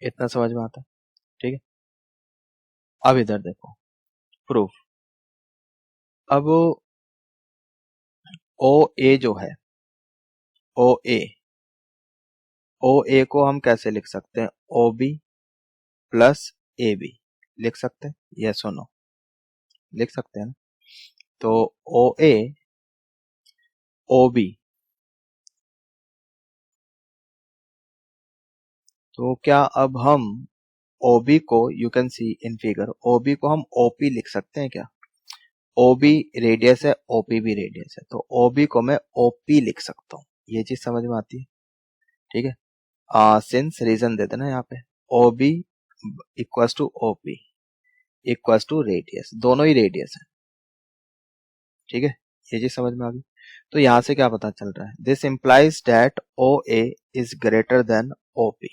इतना समझ में आता है, ठीक है। अब इधर देखो प्रूफ। अब ओ ए जो है, ओ ए, ओ ए को हम कैसे लिख सकते हैं, O B plus A B लिख सकते हैं, यस और नो, लिख सकते हैं ना। तो ओ ए ओ बी, तो क्या अब हम ओ बी को, you can see in figure, O B को हम ओ पी लिख सकते हैं क्या? ओ बी रेडियस है, ओ पी भी रेडियस है, तो ओ बी को मैं ओ पी लिख सकता हूँ, ये चीज समझ में आती है, ठीक है। सिंस रीजन दे देना यहाँ पे, O B equals to O P equals to radius, दोनों ही रेडियस है, ठीक है, ये चीज समझ में आ गई। तो यहां से क्या पता चल रहा है, this implies that O A is greater than O P,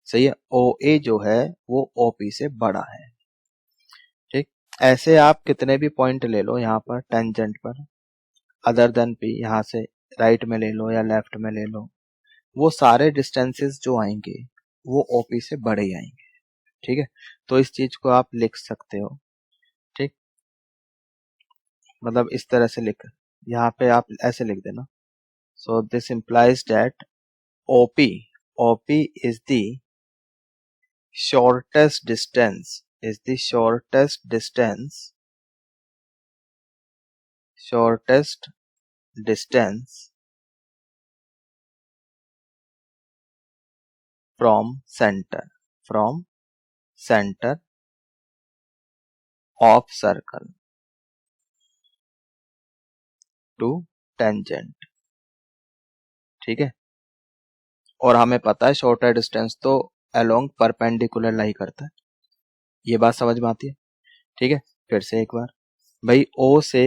सही है, ओ ए जो है वो ओ पी से बड़ा है, ठीक। ऐसे आप कितने भी पॉइंट ले लो यहाँ पर टेंजेंट पर, अदर देन पी, यहाँ से राइट में ले लो या लेफ्ट में ले लो, वो सारे डिस्टेंसेस जो आएंगे वो ओपी से बड़े ही आएंगे, ठीक है। तो इस चीज को आप लिख सकते हो, ठीक, मतलब इस तरह से लिख, यहाँ पे आप ऐसे लिख देना, so this implies that OP, OP is the shortest distance, is the shortest distance from center of circle to tangent, ठीक है। और हमें पता है शॉर्टर डिस्टेंस तो अलोंग परपेंडिकुलर लाई करता है, ये बात समझ में आती है, ठीक है। फिर से एक बार भाई, ओ से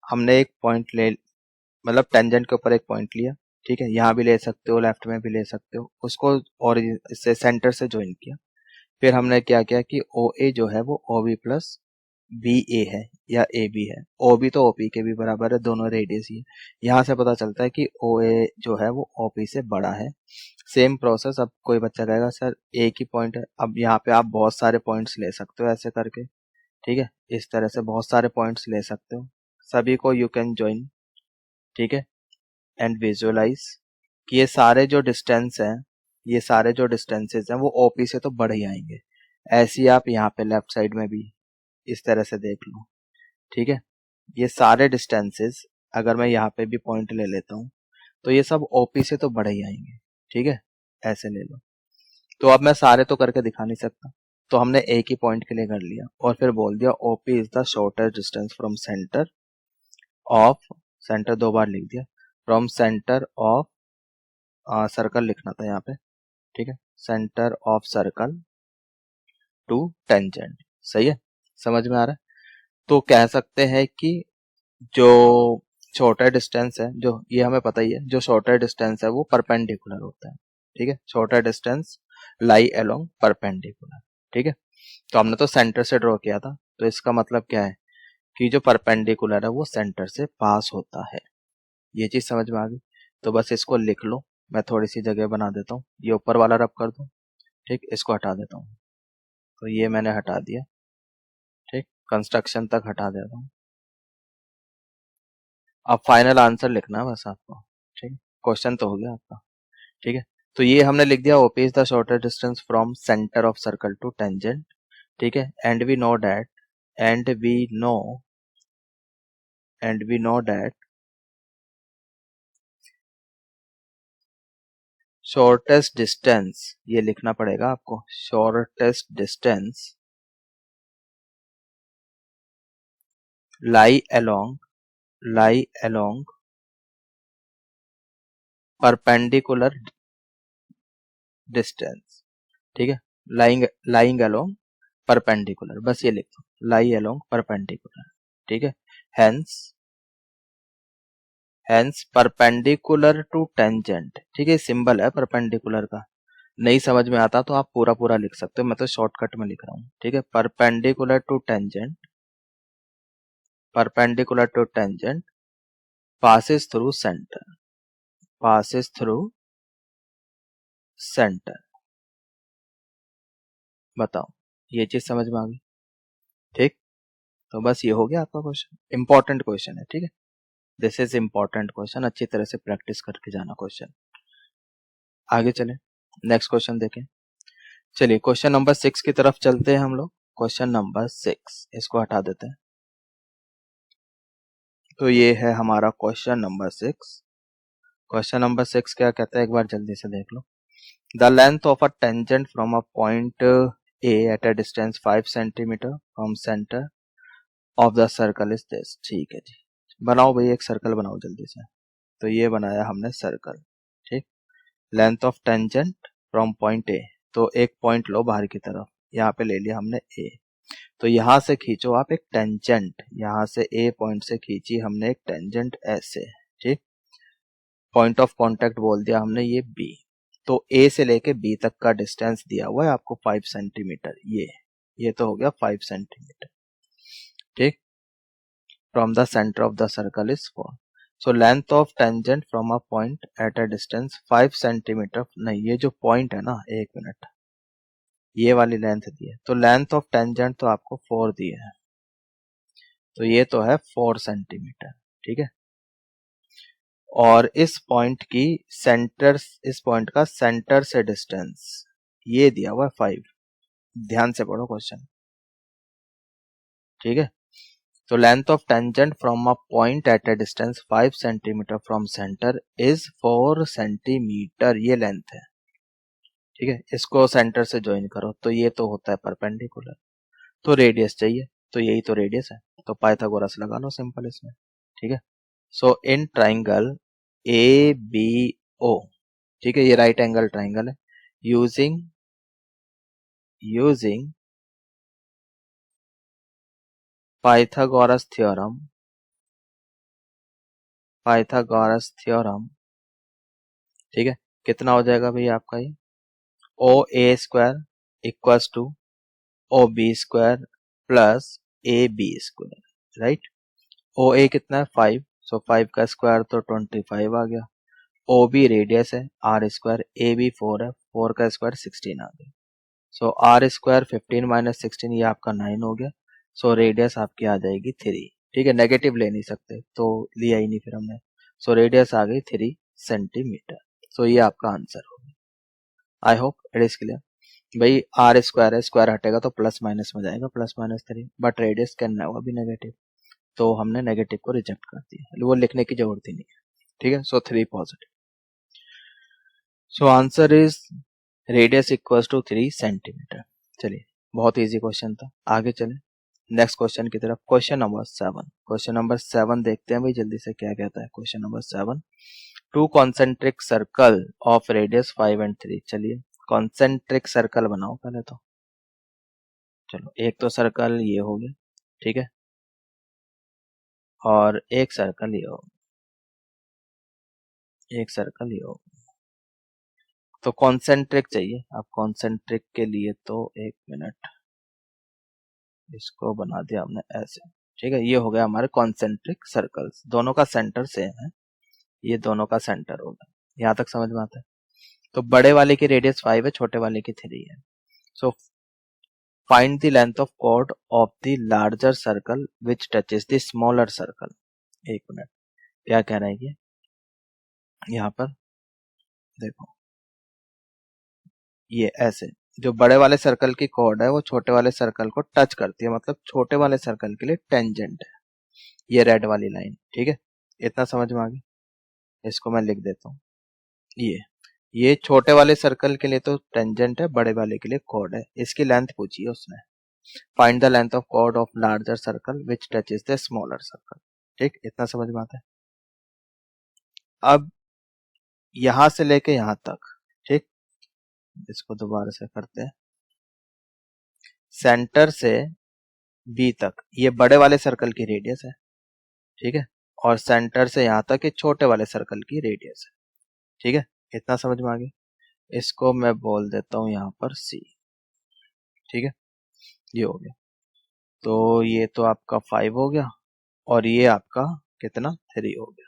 हमने एक पॉइंट ले, मतलब टेंजेंट के ऊपर एक पॉइंट लिया, ठीक है, यहाँ भी ले सकते हो, लेफ्ट में भी ले सकते हो उसको, और इससे सेंटर से ज्वाइन किया। फिर हमने क्या किया कि ओ ए जो है वो ओ बी प्लस बी ए है या ए बी है, ओ बी तो ओ पी के भी बराबर है, दोनों रेडियस ही है। यहाँ से पता चलता है कि ओ ए जो है वो ओ पी से बड़ा है। सेम प्रोसेस, अब कोई बच्चा कहेगा सर एक ही पॉइंट है, अब यहाँ पे आप बहुत सारे पॉइंट्स ले सकते हो ऐसे करके, ठीक है, इस तरह से बहुत सारे पॉइंट्स ले सकते हो, सभी को यू कैन ज्वाइन, ठीक है, एंड विजुअलाइज कि ये सारे जो डिस्टेंस हैं, ये सारे जो डिस्टेंसेस हैं वो ओपी से तो बड़े ही आएंगे। ऐसे ही आप यहाँ पे लेफ्ट साइड में भी इस तरह से देख लो, ठीक है, ये सारे डिस्टेंसेस अगर मैं यहाँ पे भी पॉइंट ले लेता हूँ तो ये सब ओपी से तो बड़े ही आएंगे, ठीक है, ऐसे ले लो। तो अब मैं सारे तो करके दिखा नहीं सकता, तो हमने एक ही पॉइंट के लिए कर लिया और फिर बोल दिया O P is the shortest distance from centre of, centre दो बार लिख दिया, फ्रॉम सेंटर ऑफ सर्कल लिखना था यहाँ पे, ठीक है, centre of circle to tangent, सही है, समझ में आ रहा है। तो कह सकते हैं कि जो शॉर्टर डिस्टेंस है, जो ये हमें पता ही है, जो शॉर्टर डिस्टेंस है वो परपेंडिकुलर होता है, ठीक है, shorter distance lie along perpendicular, ठीक है। तो हमने तो सेंटर से ड्रॉ किया था, तो इसका मतलब क्या है कि जो परपेंडिकुलर है वो सेंटर से पास होता है, ये चीज समझ में आ गई। तो बस इसको लिख लो, मैं थोड़ी सी जगह बना देता हूँ, ये ऊपर वाला रब कर दूं, ठीक, इसको हटा देता हूँ, तो ये मैंने हटा दिया, ठीक, कंस्ट्रक्शन तक हटा देता हूँ। अब फाइनल आंसर लिखना है बस आपको, ठीक है, क्वेश्चन तो हो गया आपका, ठीक है। तो ये हमने लिख दिया O P is the shortest distance from centre of circle to tangent, ठीक है, and we know that, and we know and we know that shortest distance, ये लिखना पड़ेगा आपको, shortest distance lie along perpendicular distance, ठीक है, लाइंग अलोंग परपेंडिकुलर, बस ये लिख दो, लाई अलोंग परपेंडिकुलर, ठीक है, हेंस परपेंडिकुलर टू टेंजेंट, ठीक है, सिंबल है परपेंडिकुलर का, नहीं समझ में आता तो आप पूरा पूरा लिख सकते हो, मैं तो शॉर्टकट में लिख रहा हूँ, ठीक है, perpendicular to tangent passes through center, passes through center। बताओ ये चीज समझ में आ गई? ठीक, तो बस ये हो गया आपका क्वेश्चन। इंपॉर्टेंट क्वेश्चन है, ठीक है, दिस इज इंपॉर्टेंट क्वेश्चन, अच्छी तरह से प्रैक्टिस करके जाना क्वेश्चन। आगे चले, नेक्स्ट क्वेश्चन देखें। चलिए क्वेश्चन नंबर 6 की तरफ चलते हैं हम लोग। क्वेश्चन नंबर 6, इसको हटा देते हैं। तो ये है हमारा क्वेश्चन नंबर 6। क्वेश्चन नंबर 6 क्या कहता है, एक बार जल्दी से देख लो। The length of a tangent from a point A at a distance 5 centimetre from centre of the circle is this. ठीक है जी, बनाओ भाई एक सर्कल बनाओ जल्दी से। तो ये बनाया हमने सर्कल, ठीक। Length of tangent from point A, तो एक पॉइंट लो बाहर की तरफ, यहाँ पे ले लिया हमने ए। तो यहां से खींचो आप एक टेंजेंट, यहां से ए पॉइंट से खींची हमने एक टेंजेंट ऐसे, ठीक। पॉइंट ऑफ कांटेक्ट बोल दिया हमने ये बी। तो ए से लेके बी तक का डिस्टेंस दिया हुआ है आपको 5 सेंटीमीटर। ये तो हो गया 5 सेंटीमीटर, ठीक। From the centre of the circle is 4। So length of tangent from a point eight a distance 5 centimetre, नहीं ये जो पॉइंट है ना, एक मिनट, ये वाली लेंथ दी है, तो लेंथ ऑफ टेंजेंट तो आपको 4 दी है, तो ये तो है 4 सेंटीमीटर, ठीक है। और इस पॉइंट की सेंटर, इस पॉइंट का सेंटर से डिस्टेंस ये दिया हुआ है 5। ध्यान से पढ़ो क्वेश्चन, ठीक है। तो length of tangent from a point eight a distance 5 centimetre from centre is 4 centimetre, ये लेंथ है, ठीक है। इसको सेंटर से ज्वाइन करो तो ये तो होता है परपेंडिकुलर, तो रेडियस चाहिए, तो यही तो रेडियस है, तो पाइथागोरस लगा लो सिंपल इसमें, ठीक है। So in triangle A B O, ठीक है, ये राइट एंगल ट्राइंगल है, यूजिंग पाइथागोरस थ्योरम, ठीक है। कितना हो जाएगा भाई आपका ये, O A square equals to O B square plus A B square, right. O A कितना है 5, सो 5 का स्क्वायर तो 25 आ गया। ओ बी रेडियस है आर स्क्वायर, ए बी 4 है, 4 का स्क्वायर 16 आ गया। सो आर स्क्वायर 15 माइनस 16, ये आपका 9 हो गया। सो रेडियस आपकी आ जाएगी 3, ठीक है, नेगेटिव ले नहीं सकते तो लिया ही नहीं फिर हमने। सो रेडियस आ गई 3 सेंटीमीटर। सो ये आपका आंसर होगा। I hope it is clear. भाई आर स्क्वायर है, स्क्वायर हटेगा तो प्लस माइनस में जाएगा, प्लस माइनस 3, बट रेडियस करना होगा भी नेगेटिव, तो हमने नेगेटिव को रिजेक्ट कर दिया, वो लिखने की जरूरत ही नहीं है, ठीक है। So 3 positive, so answer is radius equals to 3 centimetre. चलिए बहुत इजी क्वेश्चन था, आगे चले नेक्स्ट क्वेश्चन की तरफ। क्वेश्चन नंबर 7, क्वेश्चन नंबर 7 देखते हैं भाई जल्दी से क्या कहता है question number 7। To concentric circle of radius 5 and 3। चलिए कॉन्सेंट्रिक सर्कल बनाओ पहले तो। चलो एक तो सर्कल ये हो गया, ठीक है, और एक सर्कल ये हो, एक सर्कल ये हो। तो कॉन्सेंट्रिक चाहिए, अब कॉन्सेंट्रिक के लिए तो एक मिनट, इसको बना दिया हमने ऐसे, ठीक है। ये हो गया हमारे कॉन्सेंट्रिक सर्कल्स, दोनों का सेंटर सेम है, ये दोनों का सेंटर होगा, यहाँ तक समझ में आता है। तो बड़े वाले की रेडियस 5 है, छोटे वाले की 3 है। So find the length of chord of the larger circle which touches the smaller circle. एक मिनट, क्या कह रहा है ये, यहाँ पर देखो, ये ऐसे जो बड़े वाले सर्कल की कॉर्ड है वो छोटे वाले सर्कल को टच करती है, मतलब छोटे वाले सर्कल के लिए टेंजेंट है ये रेड वाली लाइन, ठीक है। इतना समझ में आ गया, इसको मैं लिख देता हूँ। ये छोटे वाले सर्कल के लिए तो टेंजेंट है, बड़े वाले के लिए कॉर्ड है, इसकी लेंथ पूछी है उसने। Find the length of chord of larger circle which touches the smaller circle, ठीक, इतना समझ में आता है। अब यहां से लेके यहां तक, ठीक, इसको दोबारा से करते हैं। सेंटर से बी तक ये बड़े वाले सर्कल की रेडियस है, ठीक है, और सेंटर से यहां तक ये छोटे वाले सर्कल की रेडियस है, ठीक है, इतना समझ में आ गया। इसको मैं बोल देता हूं यहाँ पर सी, ठीक है, ये हो गया। तो ये तो आपका 5 हो गया और ये आपका कितना 3 हो गया,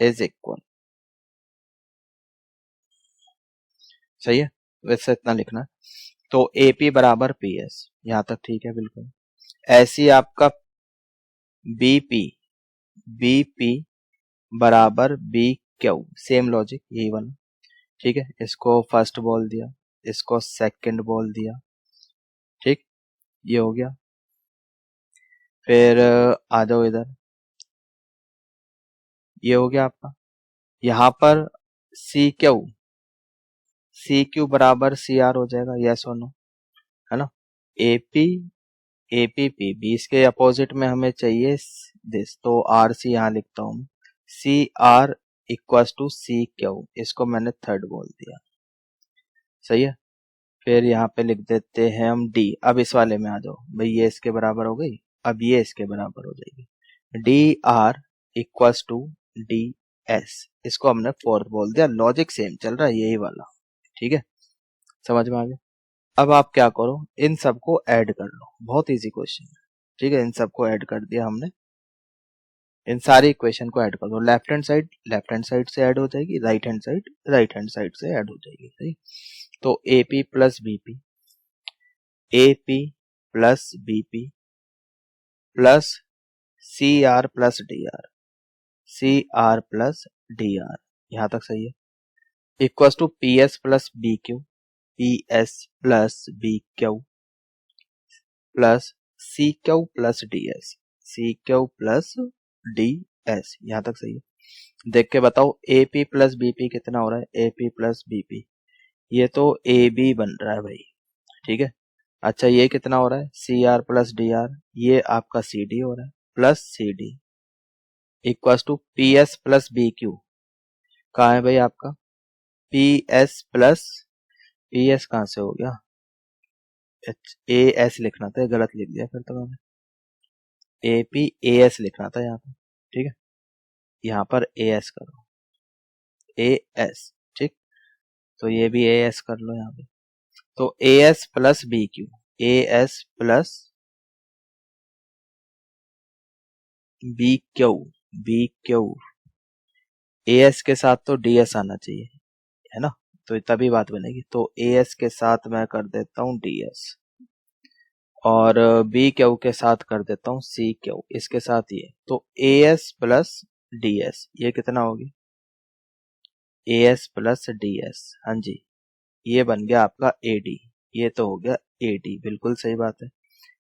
इज इक्वल, सही है, वैसे इतना लिखना है। तो AP बराबर PS, यहां तक ठीक है बिल्कुल। ऐसी आपका BP बराबर BQ, सेम लॉजिक यही वाला, ठीक है। इसको फर्स्ट बोल दिया, इसको सेकंड बोल दिया, ठीक, ये हो गया। फिर आ जाओ इधर, ये हो गया आपका। यहाँ पर CQ बराबर CR हो जाएगा, यस और नो, है ना। AP APP, इसके अपोजिट में हमें चाहिए दिस, तो RC यहाँ लिखता हूँ, CR इक्वल्स टू CQ, इसको मैंने थर्ड बोल दिया, सही है। फिर यहाँ पे लिख देते हैं हम D। अब इस वाले में आ जाओ भाई, ये इसके बराबर हो गई, अब ये इसके बराबर हो जाएगी, DR इक्वल्स टू DS, इसको हमने फोर्थ बोल दिया, लॉजिक सेम चल रहा है यही वाला, ठीक है, समझ में आ गया। अब आप क्या करो, इन सबको ऐड कर लो, बहुत इजी क्वेश्चन है, ठीक है। इन सबको ऐड कर दिया हमने, इन सारी इक्वेशन को ऐड कर दो, लेफ्ट हैंड साइड से ऐड हो जाएगी, राइट हैंड साइड से ऐड हो जाएगी, सही। तो AP plus BP, AP plus BP plus CR plus DR, CR plus DR, यहां तक सही है, equals to PS plus BQ, PS plus BQ plus CQ plus DS, CQ plus DS, यहां तक सही है। देख के बताओ AP प्लस BP कितना हो रहा है, AP प्लस BP, ये तो AB बन रहा है भाई, ठीक है। अच्छा ये कितना हो रहा है, CR प्लस DR, ये आपका CD हो रहा है, plus CD equals to PS plus BQ, कहाँ है भाई आपका PS प्लस, PS कहाँ से हो गया, AS लिखना था, गलत लिख दिया फिर तो मैंने, AP AS लिखना था यहाँ पे, ठीक है, यहाँ पर AS करो, AS, ठीक। तो ये भी AS कर लो यहाँ पे, तो AS plus BQ, AS plus BQ, AS के साथ तो DS आना चाहिए, है ना, तो तभी बात बनेगी। तो AS के साथ मैं कर देता हूँ DS, और BQ के साथ कर देता हूँ CQ, इसके साथ ये, तो AS प्लस DS, ये कितना होगी, AS प्लस DS, हाँ जी, ये बन गया आपका AD, ये तो हो गया AD, बिल्कुल सही बात है।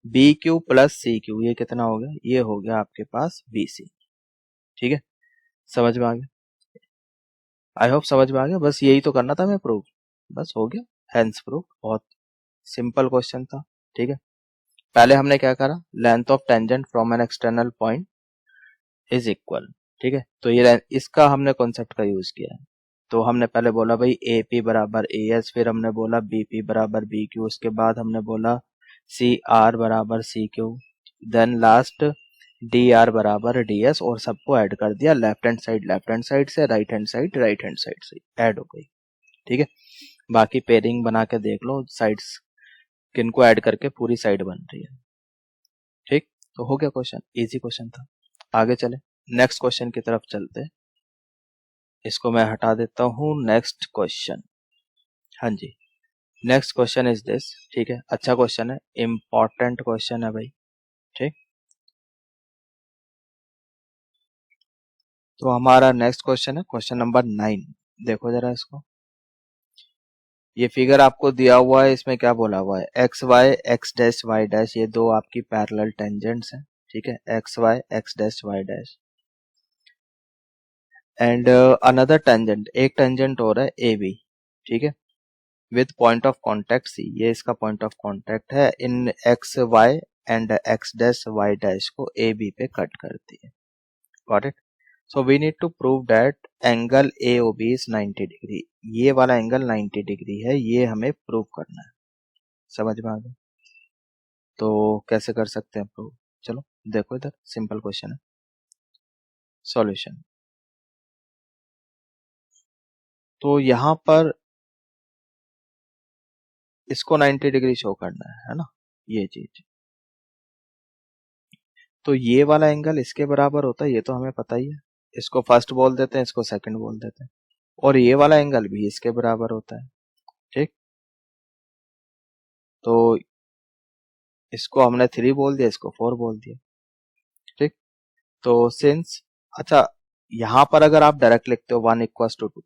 BQ प्लस CQ, ये कितना हो गया, ये हो गया आपके पास BC, ठीक है, समझ में आ गया, आई होप समझ में आ गया, बस यही तो करना था मैं प्रूफ, बस हो गया, हैंस प्रूफ, बहुत सिंपल क्वेश्चन था, ठीक है। पहले हमने क्या करा, length of tangent from an external point is equal, ठीक है, तो ये इसका हमने कॉन्सेप्ट का यूज किया है। तो हमने पहले बोला भाई AP बराबर AS, फिर हमने बोला BP बराबर BQ, उसके बाद हमने बोला CR बराबर CQ, देन लास्ट DR बराबर DS, और सबको ऐड कर दिया, लेफ्ट हैंड साइड से, राइट हैंड साइड से ऐड हो गई, ठीक है। बाकी पेयरिंग बना के देख लो, साइड्स किनको ऐड करके पूरी साइड बन रही है, ठीक। तो हो गया क्वेश्चन, इजी क्वेश्चन था। आगे चले, नेक्स्ट क्वेश्चन की तरफ चलते, इसको मैं हटा देता हूँ, नेक्स्ट क्वेश्चन, हाँ जी, नेक्स्ट क्वेश्चन इज दिस, ठीक है, अच्छा क्वेश्चन है, इंपॉर्टेंट क्वेश्चन है भाई, ठीक। तो हमारा नेक्स्ट क्वेश्चन है क्वेश्चन नंबर 9, देखो जरा इसको, ये फिगर आपको दिया हुआ है, इसमें क्या बोला हुआ है, एक्स डैश वाई डैश, ये दो आपकी पैरेलल टेंजेंट्स हैं, ठीक है, X dash Y dash, and another tangent, एक टेंजेंट हो रहा है AB, ठीक है, with point of contact C, ये इसका पॉइंट ऑफ कांटेक्ट है, इन X Y and X dash Y dash को AB पे कट करती है, got it. So we need to prove that angle AOB is 90 degree, ये वाला एंगल 90 डिग्री है, ये हमें प्रूव करना है, समझ में आ गया। तो कैसे कर सकते हैं प्रूव, चलो देखो इधर, सिंपल क्वेश्चन है, सॉल्यूशन। तो यहाँ पर इसको 90 डिग्री शो करना है ना, ये चीज, तो ये वाला एंगल इसके बराबर होता है, ये तो हमें पता ही है, इसको फर्स्ट बोल देते हैं, इसको सेकंड बोल देते हैं, और ये वाला एंगल भी इसके बराबर होता है। ठीक, तो इसको हमने 3 बोल दिया, इसको 4 बोल दिया। ठीक, तो सिंस, अच्छा यहाँ पर अगर आप डायरेक्ट लिखते हो 1 इक्वल्स टू 2,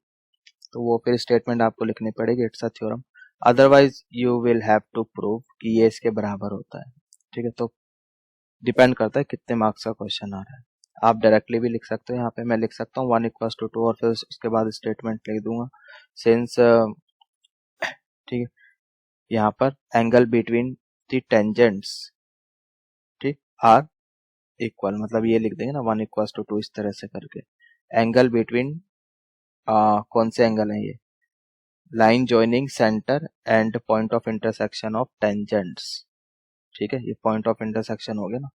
तो वो फिर स्टेटमेंट आपको लिखनी पड़ेगी, it's a theorem, otherwise you will have to prove कि ये इसके बराबर होता है। ठीक है, तो डिपेंड करता है कितने मार्क्स का क्वेश्चन आ रहा है। आप डायरेक्टली भी लिख सकते हो, यहाँ पे मैं लिख सकता हूँ 1 इक्वल्स टू 2 और फिर उसके बाद स्टेटमेंट लिख दूंगा सिंस, ठीक है, यहाँ पर एंगल बिटवीन द टेंजेंट्स, ठीक, आर इक्वल, मतलब ये लिख देंगे ना 1 इक्वल्स टू 2 इस तरह से करके, एंगल बिटवीन, कौन से एंगल है ये, line joining centre and point of intersection of tangents. ठीक है, ये पॉइंट ऑफ इंटरसेक्शन हो गया ना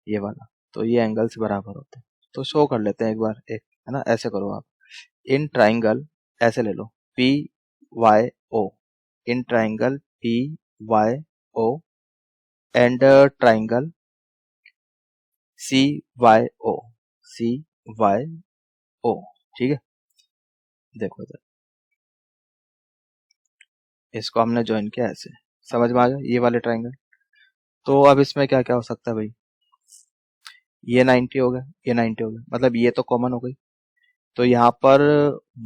ये वाला, तो ये एंगल्स बराबर होते हैं। तो शो कर लेते हैं एक बार, एक है ना, ऐसे करो आप, इन ट्राइंगल, ऐसे ले लो, P Y O, in triangle P Y O and triangle C Y O, C Y O. ठीक है, देखो इधर, इसको हमने ज्वाइन किया ऐसे, समझ में आ गया ये वाले ट्राइंगल। तो अब इसमें क्या क्या हो सकता है भाई, ये 90 हो गया, ये 90 हो गया, मतलब ये तो कॉमन हो गई। तो यहाँ पर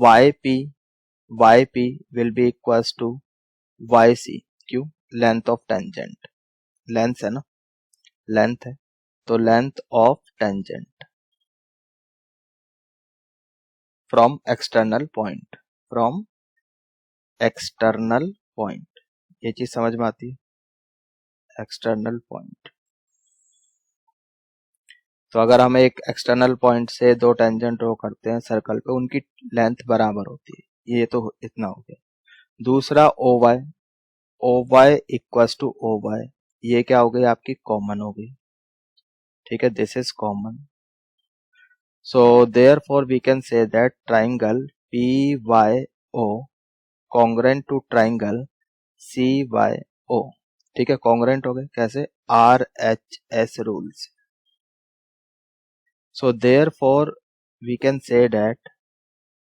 Y P will be equals to Y C, क्यों, लेंथ ऑफ टेंजेंट, लेंथ है ना, लेंथ है, तो length of tangent from external point, from external point, ये चीज समझ में आती है, एक्सटर्नल पॉइंट। तो अगर हम एक एक्सटर्नल पॉइंट से 2 टेंजेंट ड्रॉ करते हैं सर्कल पे, उनकी लेंथ बराबर होती है, ये तो इतना हो गया। दूसरा O Y equals to O Y, ये क्या हो गई आपकी, कॉमन हो गई। ठीक है, this is common, so therefore we can say that triangle P Y O congruent to triangle C Y O. ठीक है, कॉन्ग्रेंट हो गए कैसे, RHS rules, so therefore we can say that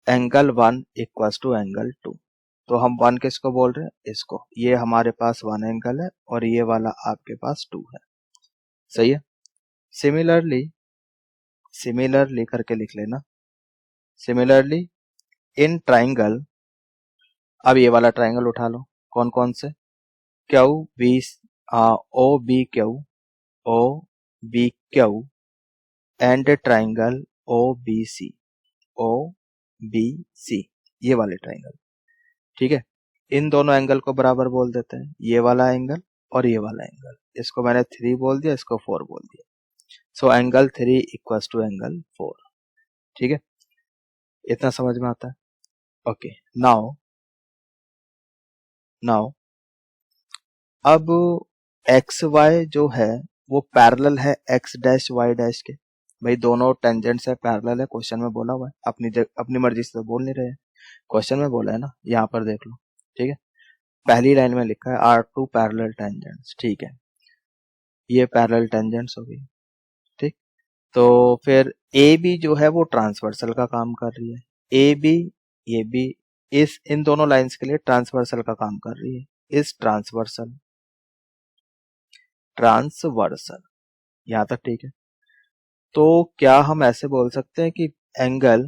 angle 1 equals to angle 2। तो हम 1 किसको बोल रहे हैं, इसको, ये हमारे पास 1 एंगल है और ये वाला आपके पास 2 है, सही है। सिमिलरली, सिमिलरली करके लिख लेना, सिमिलरली इन ट्राइंगल, अब ये वाला ट्राइंगल उठा लो, कौन कौन से, Q B, O B Q, O B Q and triangle O B C, O B C, ये वाले ट्राइंगल। ठीक है, इन दोनों एंगल को बराबर बोल देते हैं, ये वाला एंगल और ये वाला एंगल, इसको मैंने 3 बोल दिया, इसको 4 बोल दिया, so angle 3 equals to angle 4। ठीक है, इतना समझ में आता है। ओके, नाउ नाउ अब एक्स वाई जो है वो पैरेलल है एक्स डैश वाई डैश के, भाई दोनों टेंजेंट्स है, पैरेलल है, क्वेश्चन में बोला हुआ है, अपनी मर्जी से तो बोल नहीं रहे हैं, क्वेश्चन में बोला है ना, यहाँ पर देख लो। ठीक है, पहली लाइन में लिखा है आर टू पैरेलल टेंजेंट्स। ठीक है, ये पैरेलल टेंजेंट्स हो गई। ठीक, तो फिर ए बी जो है वो ट्रांसवर्सल का काम कर रही है, ए बी, ये बी, इस इन दोनों लाइंस के लिए ट्रांसवर्सल का काम कर रही है, इस ट्रांसवर्सल, ट्रांसवर्सल, यहां तक ठीक है। तो क्या हम ऐसे बोल सकते हैं कि angle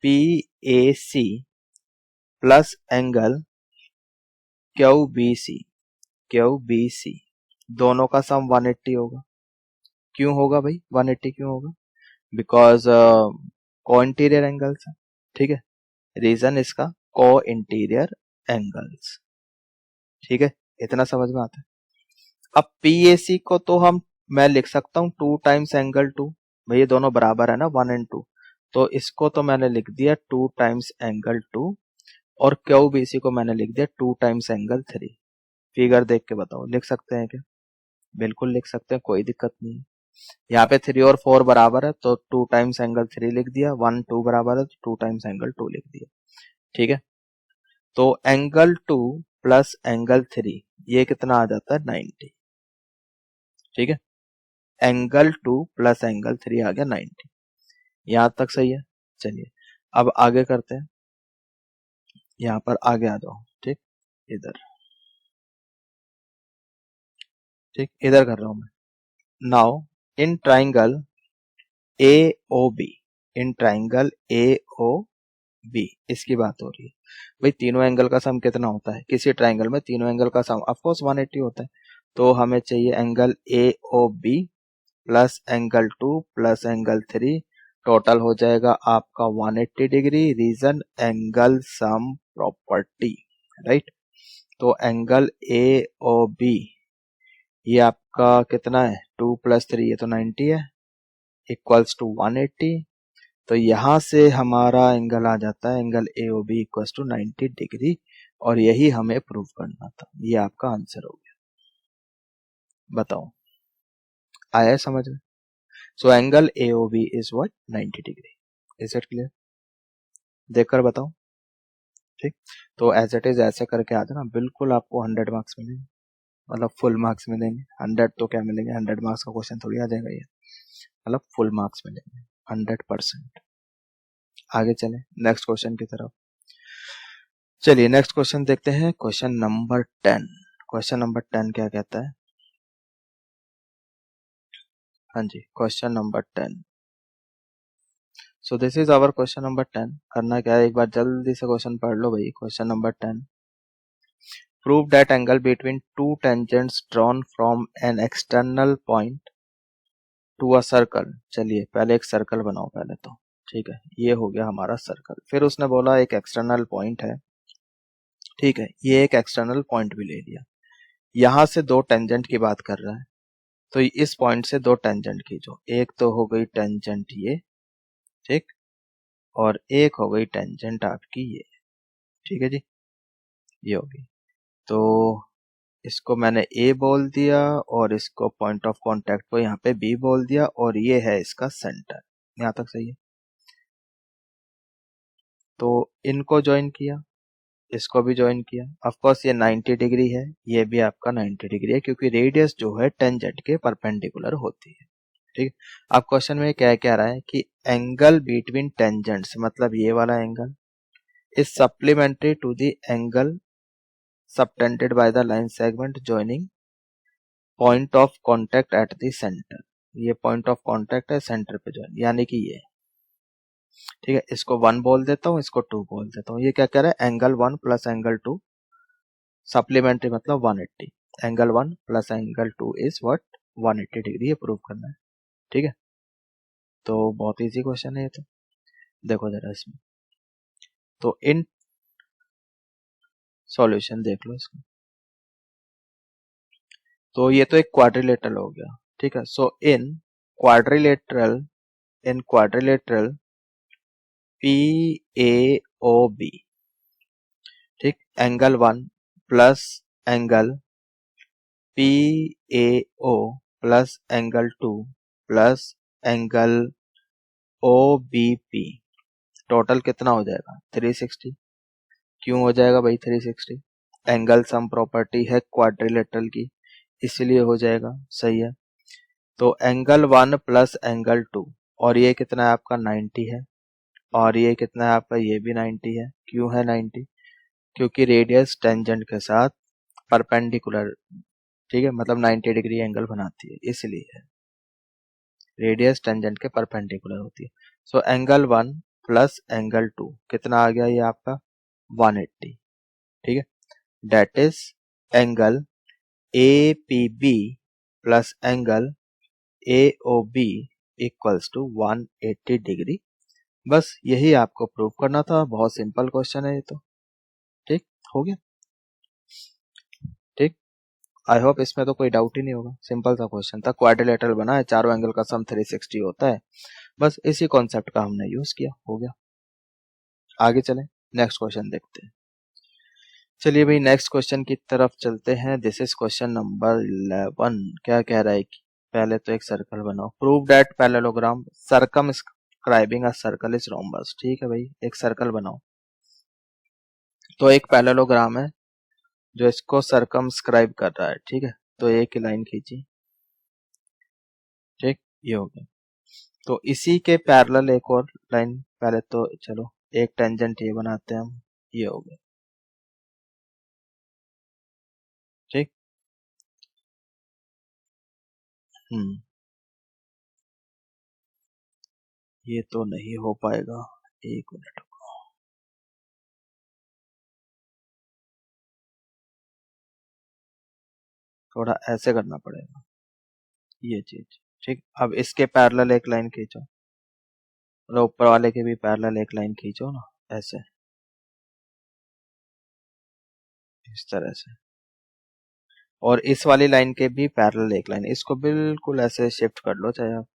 P A C plus angle Q B C दोनों का सम 180 होगा, क्यों होगा भाई 180 क्यों होगा, बिकॉज को इंटीरियर एंगल्स है। ठीक है, रीजन इसका को इंटीरियर एंगल्स। ठीक है, इतना समझ में आता है। अब PAC को तो मैं लिख सकता हूँ 2 टाइम्स एंगल 2, भाई ये दोनों बराबर है ना 1 एंड 2, तो इसको तो मैंने लिख दिया 2 टाइम्स एंगल 2, और QBC को मैंने लिख दिया 2 टाइम्स एंगल 3। फिगर देख के बताओ लिख सकते हैं क्या, बिल्कुल लिख सकते हैं, कोई दिक्कत नहीं है। यहाँ पे 3 और 4 बराबर है तो 2 टाइम्स एंगल 3 लिख दिया, 1 2 बराबर है तो 2 टाइम्स एंगल 2 लिख दिया। ठीक है, तो एंगल 2 प्लस एंगल 3 ये कितना आ जाता है 90। ठीक है, एंगल 2 प्लस एंगल 3 आ गया 90। यहाँ तक सही है। चलिए अब आगे करते हैं, यहाँ पर आगे आ जाओ। ठीक, इधर, ठीक इधर कर रहा हूं मैं। Now in triangle AOB, in triangle AOB इसकी बात हो रही है। भाई तीनों एंगल का सम कितना होता है? किसी ट्राइंगल में तीनों एंगल का सम ऑफ कोर्स 180 होता है। तो हमें चाहिए angle AOB plus angle 2 plus angle 3, total हो जाएगा आपका 180 degree. Reason angle sum property, right. तो एंगल AOB ये आपका कितना है? 2 प्लस 3 ये तो 90 है, इक्वल्स टू 180। तो यहां से हमारा एंगल आ जाता है angle AOB equals to 90 degree, और यही हमें प्रूव करना था। ये आपका आंसर हो गया। बताओ आया समझ में? So angle AOB is what? 90 degree. Is it clear? देखकर बताओ। ठीक, तो एज इट इज ऐसे करके आ जाना, बिल्कुल आपको 100 मार्क्स मिलेंगे, मतलब फुल मार्क्स मिलेंगे। 100 तो क्या मिलेंगे, 100 मार्क्स का क्वेश्चन थोड़ी आ जाएगा ये, मतलब फुल मार्क्स मिलेंगे 100%। आगे चले नेक्स्ट क्वेश्चन की तरफ। चलिए नेक्स्ट क्वेश्चन देखते हैं, क्वेश्चन नंबर 10। क्वेश्चन नंबर 10 क्या कहता है? हाँ जी, question number 10। So this is our question number 10। करना क्या है, एक बार जल्दी से क्वेश्चन पढ़ लो भाई। Question number 10, prove that angle between two tangents drawn from an external point to a circle. चलिए पहले एक सर्कल बनाओ पहले तो। ठीक है, ये हो गया हमारा सर्कल। फिर उसने बोला एक एक्सटर्नल पॉइंट है। ठीक है, ये एक एक्सटर्नल पॉइंट भी ले लिया। यहां से दो टेंजेंट की बात कर रहा है, तो इस पॉइंट से दो टेंजेंट खींचो। एक तो हो गई टेंजेंट ये, ठीक, और एक हो गई टेंजेंट आपकी ये। ठीक है जी, ये होगी। तो इसको मैंने A बोल दिया, और इसको पॉइंट ऑफ कांटेक्ट को यहाँ पे B बोल दिया, और ये है इसका सेंटर। यहाँ तक सही है। तो इनको ज्वाइन किया, इसको भी ज्वाइन किया। ऑफ कोर्स ये 90 डिग्री है, ये भी आपका 90 डिग्री है, क्योंकि रेडियस जो है टेंजेंट के परपेंडिकुलर होती है। ठीक, अब क्वेश्चन में क्या कह रहा है कि एंगल बिटवीन टेंजेंट्स, मतलब ये वाला angle is supplementary to the angle subtended by the line segment joining point of contact at the centre. ये पॉइंट ऑफ कांटेक्ट है सेंटर पे ज्वाइन, यानी कि ये। ठीक है, इसको 1 बोल देता हूँ, इसको 2 बोल देता हूँ। ये क्या कह रहा है? एंगल 1 प्लस एंगल 2 सप्लीमेंट्री मतलब 180। Angle 1 plus angle 2 is what? 180 degree. ये प्रूव करना है। ठीक है, तो बहुत इजी क्वेश्चन है ये तो। देखो जरा इसमें, तो इन सॉल्यूशन देख लो इसका। तो ये तो एक क्वाड्रिलेटरल हो गया। ठीक है, so in quadrilateral, in quadrilateral PAOB, ठीक, angle 1 plus angle PAO plus angle 2 plus angle OBP, total कितना हो जाएगा? 360। क्यों हो जाएगा भाई 360? एंगल सम प्रॉपर्टी है क्वाड्रिलेटरल की, इसलिए हो जाएगा। सही है। तो एंगल 1 प्लस एंगल 2, और ये कितना है आपका? 90 है, और ये कितना है आपका? ये भी 90 है। क्यों है 90? क्योंकि रेडियस टेंजेंट के साथ परपेंडिकुलर, ठीक है, मतलब 90 डिग्री एंगल बनाती है, इसलिए है। रेडियस टेंजेंट के परपेंडिकुलर होती है। सो एंगल 1 प्लस एंगल 2 कितना आ गया? ये आपका 180। ठीक है, that is angle APB plus angle AOB equals to 180 degree. बस यही आपको प्रूव करना था। बहुत सिंपल क्वेश्चन है ये तो। ठीक, हो गया। ठीक, आई होप इसमें तो कोई डाउट ही नहीं होगा। सिंपल सा क्वेश्चन था, क्वाड्रिलेटरल बना है, चारों एंगल का सम 360 होता है। बस इसी कॉन्सेप्ट का हमने यूज किया, हो गया। आगे चलें, नेक्स्ट क्वेश्चन देखते हैं। चलिए भाई नेक्स्ट क्वेश्चन की तरफ चलते हैं। This is question number 11। क्या कह रहा है कि पहले तो एक सर्कल बनाओ। Prove that parallelogram circumscribing a circle is rhombus. ठीक है भाई, एक सर्कल बनाओ। तो एक पैरेललोग्राम है जो इसको सर्कमस्क्राइब कर रहा है। ठीक है, तो एक लाइन खींची। ठीक, ये हो गया। तो इसी के पैरेलल एक और लाइन, पहले तो चलो एक टेंजेंट ये बनाते हैं हम, ये हो गया, ठीक। ये तो नहीं हो पाएगा, एक मिनट, थोड़ा ऐसे करना पड़ेगा ये चीज, ठीक। अब इसके पैरेलल एक लाइन खींचो, मतलब ऊपर वाले के भी पैरेलल एक लाइन खींचो ना, ऐसे, इस तरह से, और इस वाली लाइन के भी पैरेलल एक लाइन, इसको बिल्कुल ऐसे शिफ्ट कर लो चाहे आप,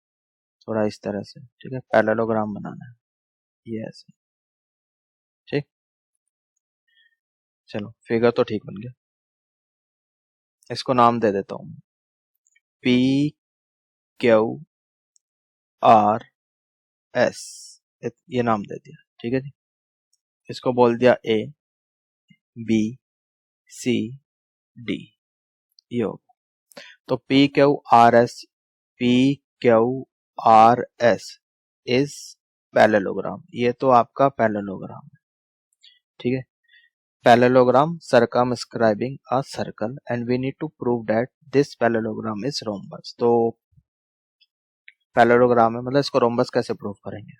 थोड़ा इस तरह से, ठीक है, पैरेललोग्राम बनाना है, ये ऐसे, ठीक। चलो फिगर तो ठीक बन गया, इसको नाम दे देता हूँ, पी क्यू आर एस, ये नाम दे दिया, ठीक है जी। इसको बोल दिया ए बी सी डी, ये हो गया। तो P Q R S is parallelogram, ये तो आपका पैरेललोग्राम है, ठीक है। Parallelogram circumscribing a circle and we need to prove that this parallelogram is rhombus। तो पैरेललोग्राम है, मतलब इसको रोम्बस कैसे प्रूव करेंगे,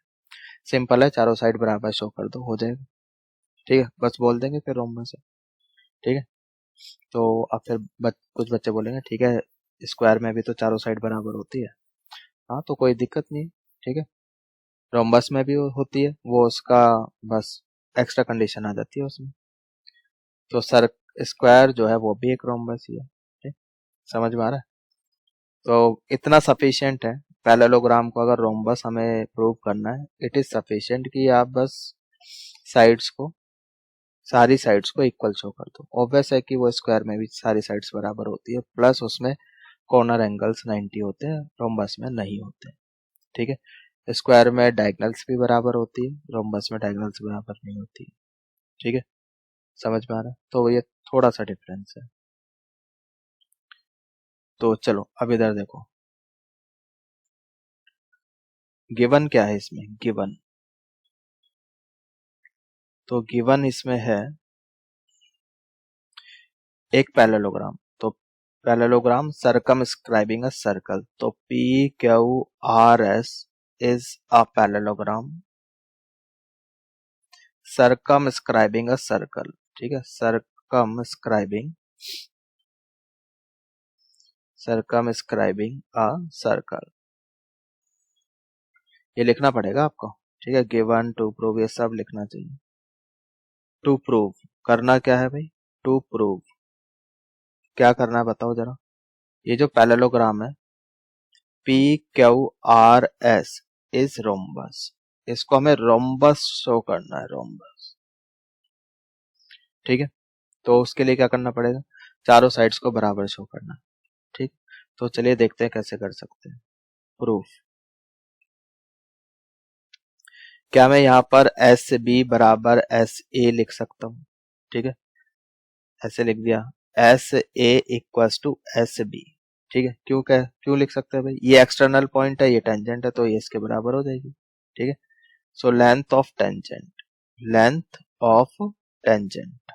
सिंपल है, चारों साइड बराबर शो कर दो, हो जाएगा, ठीक है, बस बोल देंगे फिर रोम्बस है, ठीक है। तो अब फिर कुछ बच्चे बोलेंगे ठीक है, स्क्वायर में भी तो चारों साइड बराबर होती है, हाँ तो कोई दिक्कत नहीं, ठीक है, रोम्बस में भी होती है, वो उसका बस एक्स्ट्रा कंडीशन आ जाती है उसमें, तो सर स्क्वायर जो है वो भी एक रोम्बस ही है, ठीक, समझ में आ रहा है। तो इतना सफिशिएंट है, पैरेललोग्राम को अगर रोम्बस हमें प्रूव करना है, इट इज सफिशिएंट कि आप बस साइड्स को, सारी साइड्स को इक्वल शो कर दो, ऑब्वियस है कि वो स्क्वायर में भी सारी साइड्स बराबर होती है, प्लस उसमें कॉर्नर एंगल्स 90 होते हैं, रोम्बस में नहीं होते, ठीक है। स्क्वायर में डायगोनल्स भी बराबर होती है, रोम्बस में डायगोनल्स बराबर नहीं होती, ठीक है, समझ में आ रहा है, तो ये थोड़ा सा डिफरेंस है। तो चलो अब इधर देखो, गिवन क्या है इसमें, गिवन, तो गिवन इसमें है एक पैरेललोग्राम, तो पैरेललोग्राम circumscribing a circle, तो P Q R S is a parallelogram circumscribing a circle, ठीक है, circumscribing a circle, ये लिखना पड़ेगा आपको, ठीक है, गिवन टू प्रूव ये सब लिखना चाहिए। टू प्रूव करना क्या है भाई, टू प्रूव क्या करना है बताओ जरा, ये जो पैरेललोग्राम है P Q R S is rhombus, इसको हमें रोम्बस शो करना है, रोम्बस, ठीक है। तो उसके लिए क्या करना पड़ेगा, चारों साइड्स को बराबर शो करना, ठीक। तो चलिए देखते हैं कैसे कर सकते हैं प्रूफ। क्या मैं यहाँ पर एस बी बराबर एस ए लिख सकता हूँ, ठीक है, ऐसे लिख दिया, S A equals to S B, ठीक है, क्यों लिख सकते हैं भाई, ये एक्सटर्नल पॉइंट है, ये टेंजेंट है, तो ये इसके बराबर हो जाएगी, ठीक है। So length of tangent, length of tangent,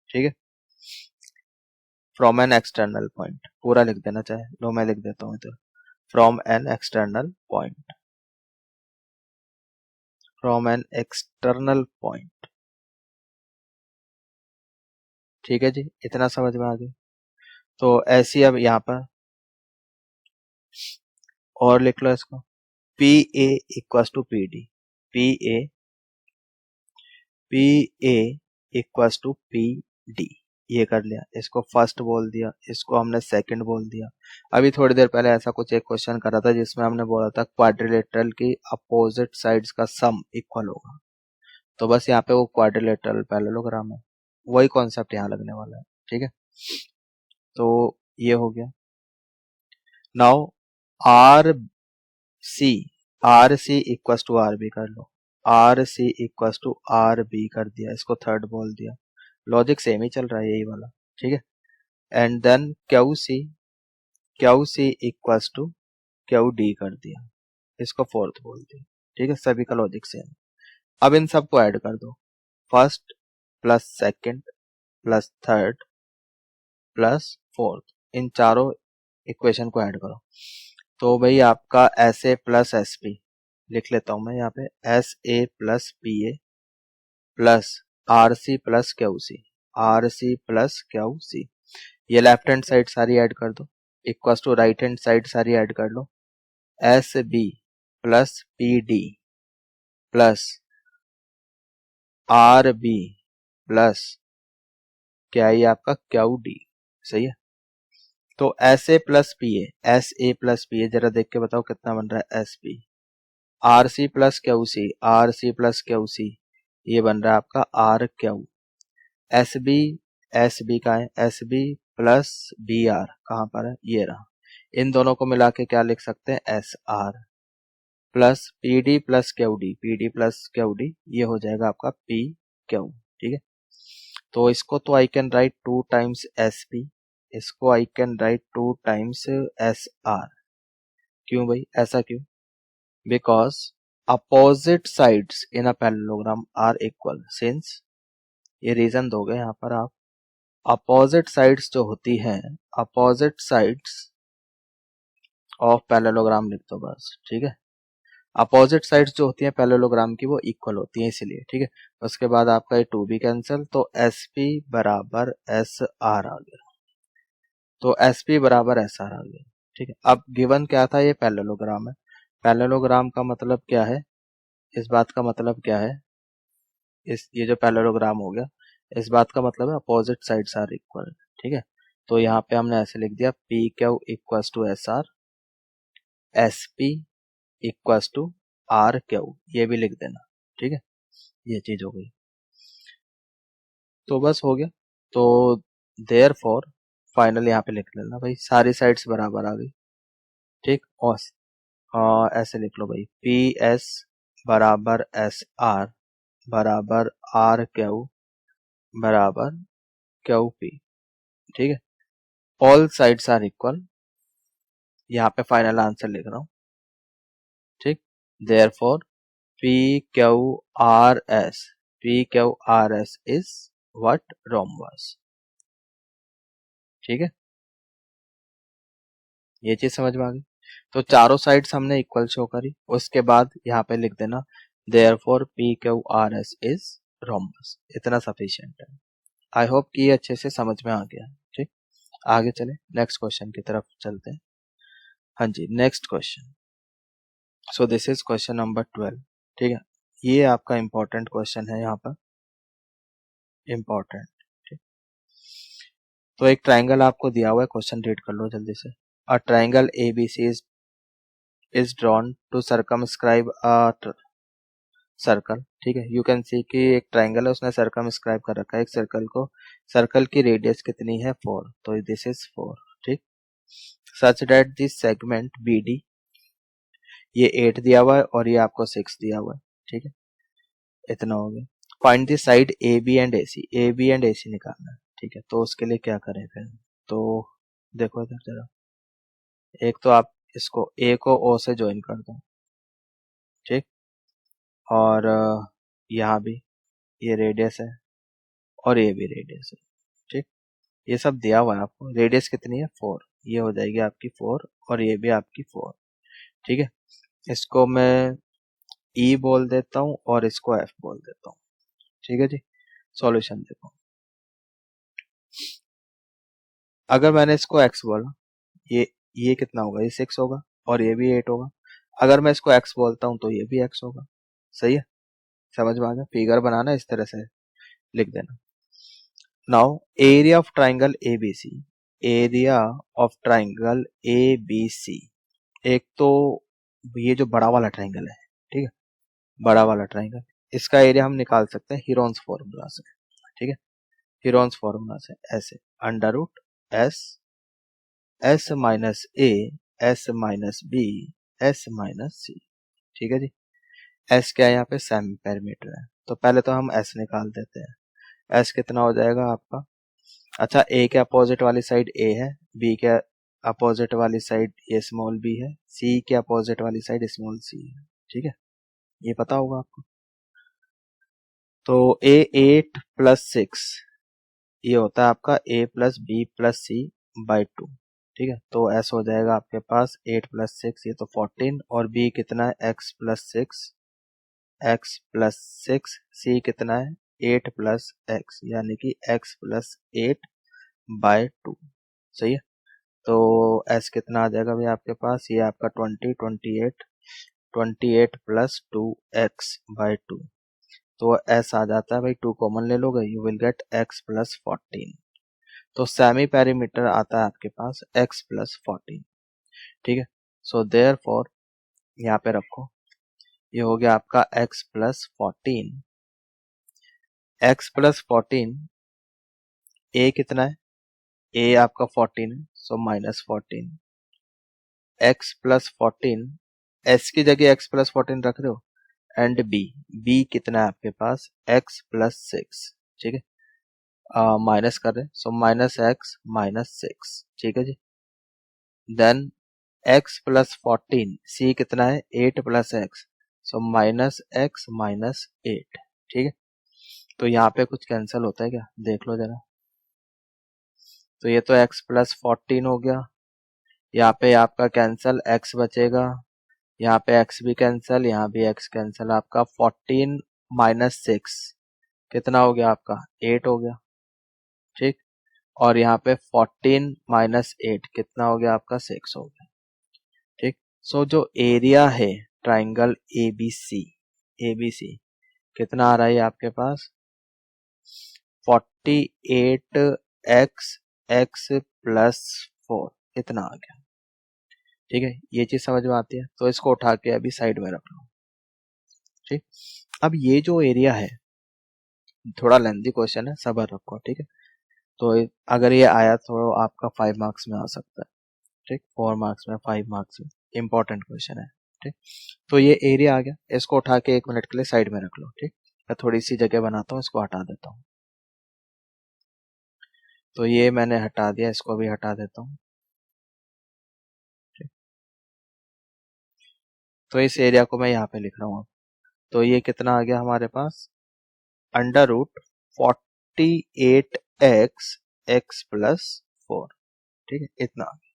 ठीक है, फ्रॉम एन एक्सटर्नल पॉइंट, पूरा लिख देना चाहे, लो मैं लिख देता हूँ इधर, from an external point, from an external point, ठीक है जी, इतना समझ में आ गया। तो ऐसी अब यहाँ पर और लिख लो इसको, P A equals to P D, P A equals to P D, ये कर लिया, इसको फर्स्ट बोल दिया, इसको हमने सेकंड बोल दिया। अभी थोड़ी देर पहले ऐसा कुछ एक क्वेश्चन करा था जिसमें हमने बोला था क्वाड्रिलेटरल की अपोजिट साइड्स का सम इक्वल होगा, तो बस यहाँ पे वो क्वाड्रिलेटरल पैरेललोग्राम है, वही कॉन्सेप्ट यहाँ लगने वाला है, ठीक है। तो ये हो गया। Now C equals to R B कर लो, R C equals to R B कर दिया, इसको थर्ड बोल दिया, लॉजिक सेम ही चल रहा है यही वाला, ठीक है। And then Q C Q C equals to Q D कर दिया, इसको फोर्थ बोल दिया। ठीक है, सभी का लॉजिक सेम। अब इन सबको ऐड कर दो, first plus second plus third plus fourth, इन चारों इक्वेशन को ऐड करो। तो भाई आपका S A plus S P लिख लेता हूं मैं यहाँ पे, S A plus P A plus R C plus Q C, R C plus Q C, ये लेफ्ट हैंड साइड सारी ऐड कर दो, equals to right hand side सारी ऐड कर लो, S B plus P D plus are B plus क्या है आपका क्यू डी। सही है, तो S A plus P A, S A plus P A जरा देख के बताओ कितना बन रहा है, S P, R C plus Q C, R C plus Q C, ये बन रहा है आपका आर क्यू। एस बी का है, S B plus B R कहाँ पर है, ये रहा, इन दोनों को मिला के क्या लिख सकते हैं, S R plus P D plus Q D, P D plus Q D, ये हो जाएगा आपका पी क्यू। ठीक है, तो इसको तो I can write 2 times S P, इसको I can write 2 times S R. क्यों भाई, ऐसा क्यों, because opposite sides in a parallelogram are equal, since, ये रीजन दोगे यहाँ पर आप, अपोजिट साइड्स जो होती हैं, अपोजिट साइड्स ऑफ पैरेललोग्राम लिख दो बस। ठीक है, अपोजिट साइड्स जो होती हैं पैरेललोग्राम की वो इक्वल होती हैं इसलिए। ठीक है, उसके बाद आपका ये 2 भी कैंसिल, तो एस पी बराबर एस आर आ गया, तो एस पी बराबर एस आर आ गया। ठीक है, अब गिवन क्या था, ये पैरेललोग्राम है, पैरेललोग्राम का मतलब क्या है, इस बात का मतलब क्या है, इस ये जो पैरेललोग्राम हो गया, इस बात का मतलब है अपोजिट साइड्स आर इक्वल। ठीक है, तो यहाँ पे हमने ऐसे लिख दिया, P Q equals to S R, S P equals to R Q, ये भी लिख देना। ठीक है, ये चीज हो गई, तो बस हो गया। तो देयर फॉर फाइनल यहाँ पे लिख लेना भाई, सारी साइड्स बराबर आ गई। ठीक, और ऐसे लिख लो भाई, पी एस बराबर एस आर बराबर आर क्यू बराबर क्यू पी। ठीक है, ऑल साइड्स आर इक्वल, यहाँ पे फाइनल आंसर लिख रहा हूँ। ठीक, therefore P Q R S, P Q R S is what, rhombus. ठीक है, ये चीज समझ में आ गई। तो चारों साइड्स हमने इक्वल शो करी, उसके बाद यहाँ पे लिख देना therefore P Q R S is rhombus, इतना सफिशिएंट है। आई होप कि ये अच्छे से समझ में आ गया। ठीक, आगे चले, नेक्स्ट क्वेश्चन की तरफ चलते हैं। हाँ जी, next question, so this is question number 12। ठीक है, ये आपका इंपॉर्टेंट क्वेश्चन है, यहाँ पर इंपॉर्टेंट। ठीक, तो एक ट्राइंगल आपको दिया हुआ है, क्वेश्चन रीड कर लो जल्दी से। A triangle ABC is drawn to circumscribe a circle. ठीक है, यू कैन सी कि एक ट्राइंगल है, उसने सर्कमस्क्राइब कर रखा है एक सर्कल को, सर्कल की रेडियस कितनी है 4, तो दिस इज 4। ठीक, such that this segment BD, ये 8 दिया हुआ है और ये आपको 6 दिया हुआ है। ठीक है, इतना हो गया। Find the side AB and AC, AB and AC निकालना है। ठीक है, तो उसके लिए क्या करें फिर, तो देखो इधर जरा, एक तो आप इसको A को O से ज्वाइन कर दो। ठीक, और यहाँ भी ये रेडियस है और ये भी रेडियस है। ठीक, ये सब दिया हुआ है आपको, रेडियस कितनी है 4, ये हो जाएगी आपकी 4 और ये भी आपकी 4। ठीक है, इसको मैं E बोल देता हूँ और इसको F बोल देता हूँ। ठीक है जी, सॉल्यूशन देखो, अगर मैंने इसको X बोला, ये कितना होगा, ये 6 होगा और ये भी 8 होगा। अगर मैं इसको X बोलता हूँ तो ये भी X होगा। सही है, समझ में आ गया, फिगर बनाना इस तरह से लिख देना। Now area of triangle ABC, area of triangle ABC, एक तो ये जो बड़ा वाला ट्राइंगल है, ठीक है, बड़ा वाला ट्राइंगल, इसका एरिया हम निकाल सकते हैं हीरोन्स फॉर्मूला से। ठीक है, हीरोन्स फॉर्मूला से ऐसे, under root S minus A S minus B S minus C। ठीक है जी, S क्या है यहाँ पे, सेमी पेरीमीटर है, तो पहले तो हम S निकाल देते हैं। S कितना हो जाएगा आपका, अच्छा A के अपोजिट वाली साइड A है, B के अपोजिट वाली साइड ये स्मॉल बी है, सी के अपोजिट वाली साइड स्मॉल सी है। ठीक है, ये पता होगा आपको। तो ए 8 प्लस 6 ये होता है आपका a plus B plus C by 2। ठीक है, तो s हो जाएगा आपके पास 8 प्लस 6 ये तो 14, और b कितना है x plus 6, x plus 6, c कितना है 8 प्लस x, यानी कि x प्लस 8 बाय 2। सही है, तो s कितना आ जाएगा भाई आपके पास, ये आपका 28 प्लस 2x बाय 2। तो s आ जाता है भाई, 2 कॉमन ले लोगे, you will gate x plus 14। तो सेमी पेरीमीटर आता है आपके पास x प्लस 14। ठीक है, सो देयर फॉर यहाँ पे रखो, ये हो गया आपका x plus 14। x plus 14, a कितना है, a आपका 14 है, so minus 14। x plus 14, s की जगह x प्लस 14 रख रहे हो, एंड b कितना है आपके पास x प्लस 6। ठीक है, माइनस कर रहे हैं, सो माइनस x माइनस 6। ठीक है जी, देन x प्लस 14, c कितना है 8 plus x, so minus x minus 8। ठीक है, तो यहाँ पे कुछ कैंसिल होता है क्या, देख लो जरा। तो ये तो x प्लस 14 हो गया, यहाँ पे आपका कैंसिल x बचेगा, यहाँ पे x भी कैंसिल, यहाँ भी x कैंसिल, आपका 14 माइनस 6 कितना हो गया आपका 8 हो गया। ठीक, और यहाँ पे 14 माइनस 8 कितना हो गया आपका 6 हो गया। ठीक, सो जो एरिया है ट्राइंगल एबीसी कितना आ रहा है आपके पास 48x प्लस 4 इतना आ गया। ठीक है, ये चीज समझ में आती है, तो इसको उठा के अभी साइड में रख लो। ठीक, अब ये जो एरिया है थोड़ा लेंथी क्वेश्चन है, सबर रखो। ठीक है, तो अगर ये आया तो आपका 5 मार्क्स में आ सकता है। ठीक, 4 मार्क्स में, 5 मार्क्स में, इंपॉर्टेंट क्वेश्चन है। ठीक, तो ये एरिया आ गया, इसको उठा के 1 मिनट के लिए साइड में रख लो। ठीक, मैं थोड़ी सी जगह बनाता हूँ, इसको हटा देता हूँ। तो ये मैंने हटा दिया, इसको भी हटा देता हूँ। तो इस एरिया को मैं यहाँ पे लिख रहा हूँ। तो ये कितना आ गया हमारे पास, under root 48x x plus 4। ठीक है, इतना आ गया।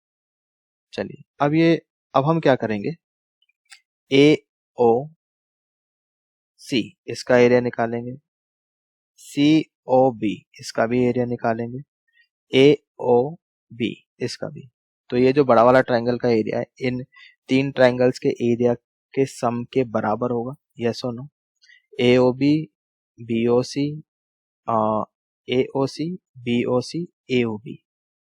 चलिए अब हम क्या करेंगे, ए ओ सी इसका एरिया निकालेंगे, सी ओ बी इसका भी एरिया निकालेंगे, ए ओ बी इसका भी। तो ये जो बड़ा वाला ट्राइंगल का एरिया है, इन 3 ट्राइंगल्स के एरिया के सम के बराबर होगा, यस और नो। ए ओ बी, बी ओ सी, ए ओ सी, बी ओ सी, ए ओ बी,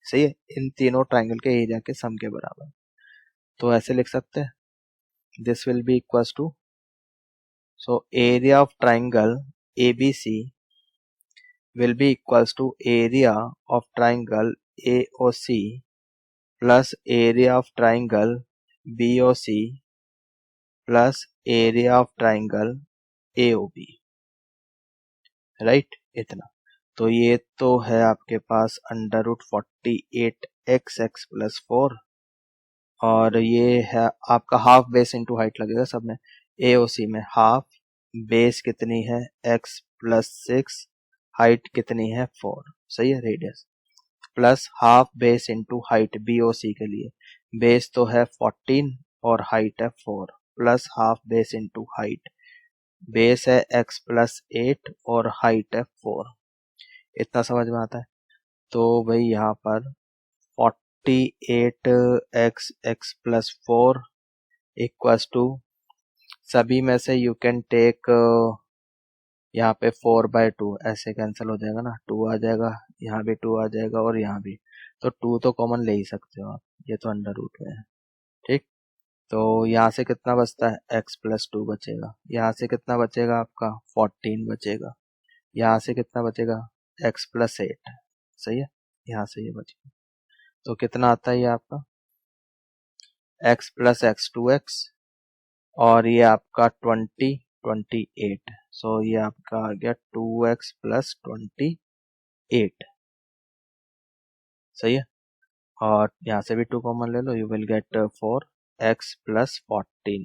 सही है, इन तीनों ट्राइंगल के एरिया के सम के बराबर। तो ऐसे लिख सकते हैं, this will be equals to, so area of triangle ABC will be equals to area of triangle AOC plus area of triangle BOC plus area of triangle AOB, right, इतना। तो ये तो है आपके पास अंडर रूट 48x प्लस 4, और ये है आपका हाफ बेस इंटू हाइट लगेगा सब में। AOC में हाफ बेस कितनी है x प्लस 6, हाइट कितनी है 4, सही है, radius plus half base into height BOC के लिए, बेस तो है 14 और हाइट है 4, plus half base into height, base है x प्लस 8 और हाइट है 4। इतना समझ में आता है। तो भाई यहाँ पर 48x प्लस 4 इक्वल्स टू, सभी में से यू कैन टेक, यहाँ पे 4/2 ऐसे कैंसिल हो जाएगा ना, 2 आ जाएगा, यहाँ भी 2 आ जाएगा और यहाँ भी, तो 2 तो कॉमन ले ही सकते हो आप, ये तो अंडर रूट में है। ठीक, तो यहाँ से कितना बचता है x प्लस 2 बचेगा, यहाँ से कितना बचेगा आपका 14 बचेगा, यहाँ से कितना बचेगा x प्लस 8, सही है, यहाँ से ये बचेगा। तो कितना आता है ये आपका x प्लस x 2x, और ये आपका 28, सो ये आपका आ गया 2x प्लस 28, सही है। और यहाँ से भी 2 कॉमन ले लो, you will get 4x plus 14।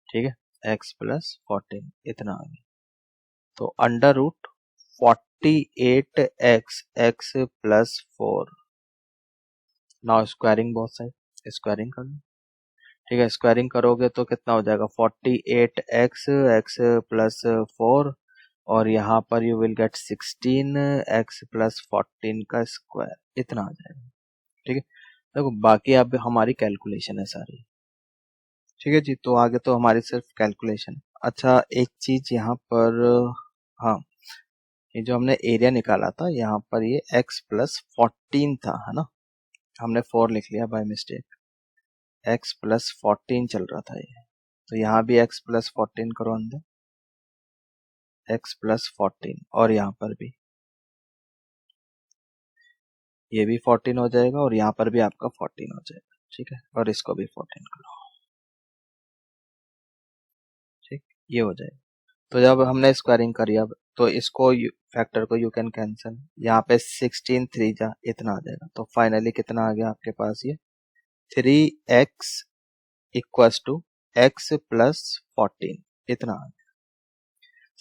ठीक है, x प्लस 14 इतना आ गया। तो under root 48x x plus 4। Now squaring both side, squaring कर लो। ठीक है, स्क्वायरिंग करोगे तो कितना हो जाएगा, 48x x प्लस 4, और यहाँ पर you will gate 16x plus 14 का स्क्वायर, इतना आ जाएगा। ठीक है, देखो बाकी अब हमारी कैलकुलेशन है सारी। ठीक है जी, तो आगे तो हमारी सिर्फ कैलकुलेशन। अच्छा, एक चीज यहाँ पर, हाँ, ये जो हमने एरिया निकाला था यहाँ पर, ये x प्लस 14 था, है ना, हमने 4 लिख लिया बाय मिस्टेक, x प्लस 14 चल रहा था ये, तो यहाँ भी x प्लस 14 करो अंदर, x प्लस 14, और यहाँ पर भी ये भी 14 हो जाएगा, और यहाँ पर भी आपका 14 हो जाएगा। ठीक है, और इसको भी 14 करो। ठीक, ये हो जाएगा। तो जब हमने स्क्वायरिंग करी अब, तो इसको फैक्टर को यू कैन कैंसिल, यहाँ पे 16 3 जा इतना आ जाएगा, तो फाइनली कितना आ गया आपके पास, ये 3x equals to x plus 14, इतना आ गया।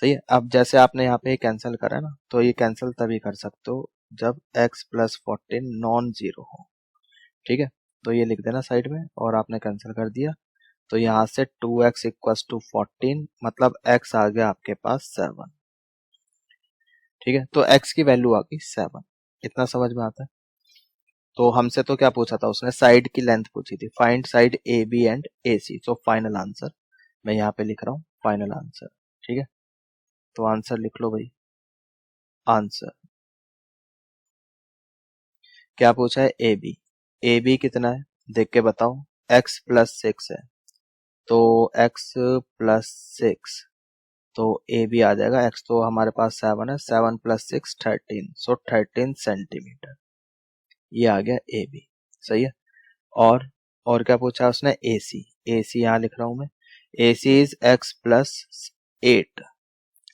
सही है, अब जैसे आपने यहाँ पे कैंसिल करा ना, तो ये कैंसिल तभी कर सकते हो जब x प्लस 14 नॉन जीरो हो। ठीक है, तो ये लिख देना साइड में, और आपने कैंसिल कर दिया, तो यहाँ से 2x इक्वल्स टू 14, मतलब x आ गया आपके पास 7। ठीक है, तो x की वैल्यू आ गई 7, इतना समझ में आता है। तो हमसे तो क्या पूछा था उसने, साइड की लेंथ पूछी थी, find side A B and A C. So final answer मैं यहाँ पे लिख रहा हूँ, फाइनल आंसर। ठीक है, तो आंसर लिख लो भाई। आंसर क्या पूछा है, ए बी कितना है देख के बताओ, x प्लस 6 है, तो x प्लस 6, तो ए बी आ जाएगा, x तो हमारे पास 7 है, 7 प्लस 6 13, सो 13 सेंटीमीटर, ये आ गया ए बी। सही है, और क्या पूछा उसने, ए सी यहाँ लिख रहा हूं मैं, ए सी इज x प्लस 8,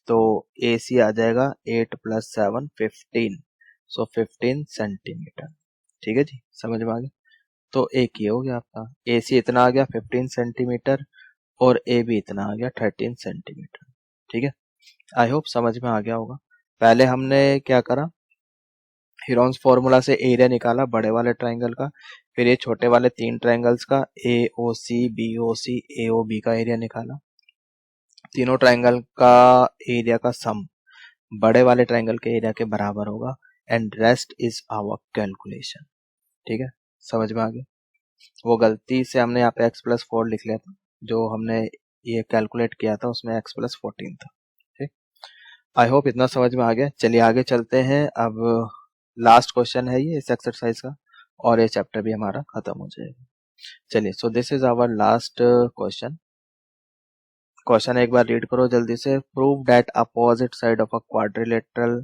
तो ए सी आ जाएगा 8 प्लस 7 15, सो 15 सेंटीमीटर। ठीक है जी, समझ में आ गया। तो एक ये हो गया आपका, ए सी इतना आ गया 15 सेंटीमीटर, और ए बी इतना आ गया 13 सेंटीमीटर। ठीक है, आई होप समझ में आ गया होगा। पहले हमने क्या करा, हीरोन्स फॉर्मूला से एरिया निकाला बड़े वाले ट्राइंगल का, फिर ये छोटे वाले 3 ट्राइंगल्स का, ए ओ सी बी ओ सी ए ओ बी का एरिया निकाला। तीनों ट्राइंगल का एरिया का सम बड़े वाले ट्राइंगल के एरिया के बराबर होगा, and rest is our calculation. ठीक है, समझ में आ गया। वो गलती से हमने यहाँ पे x प्लस 4 लिख लिया था, जो हमने ये कैलकुलेट किया था उसमें x प्लस 14 था। ठीक, आई होप इतना समझ में आ गया। चलिए आगे चलते हैं, अब लास्ट क्वेश्चन है ये इस एक्सरसाइज का, और ये चैप्टर भी हमारा खत्म हो जाएगा। चलिए, so this is our last question. Question एक बार रीड करो जल्दी से। Prove that opposite side of a quadrilateral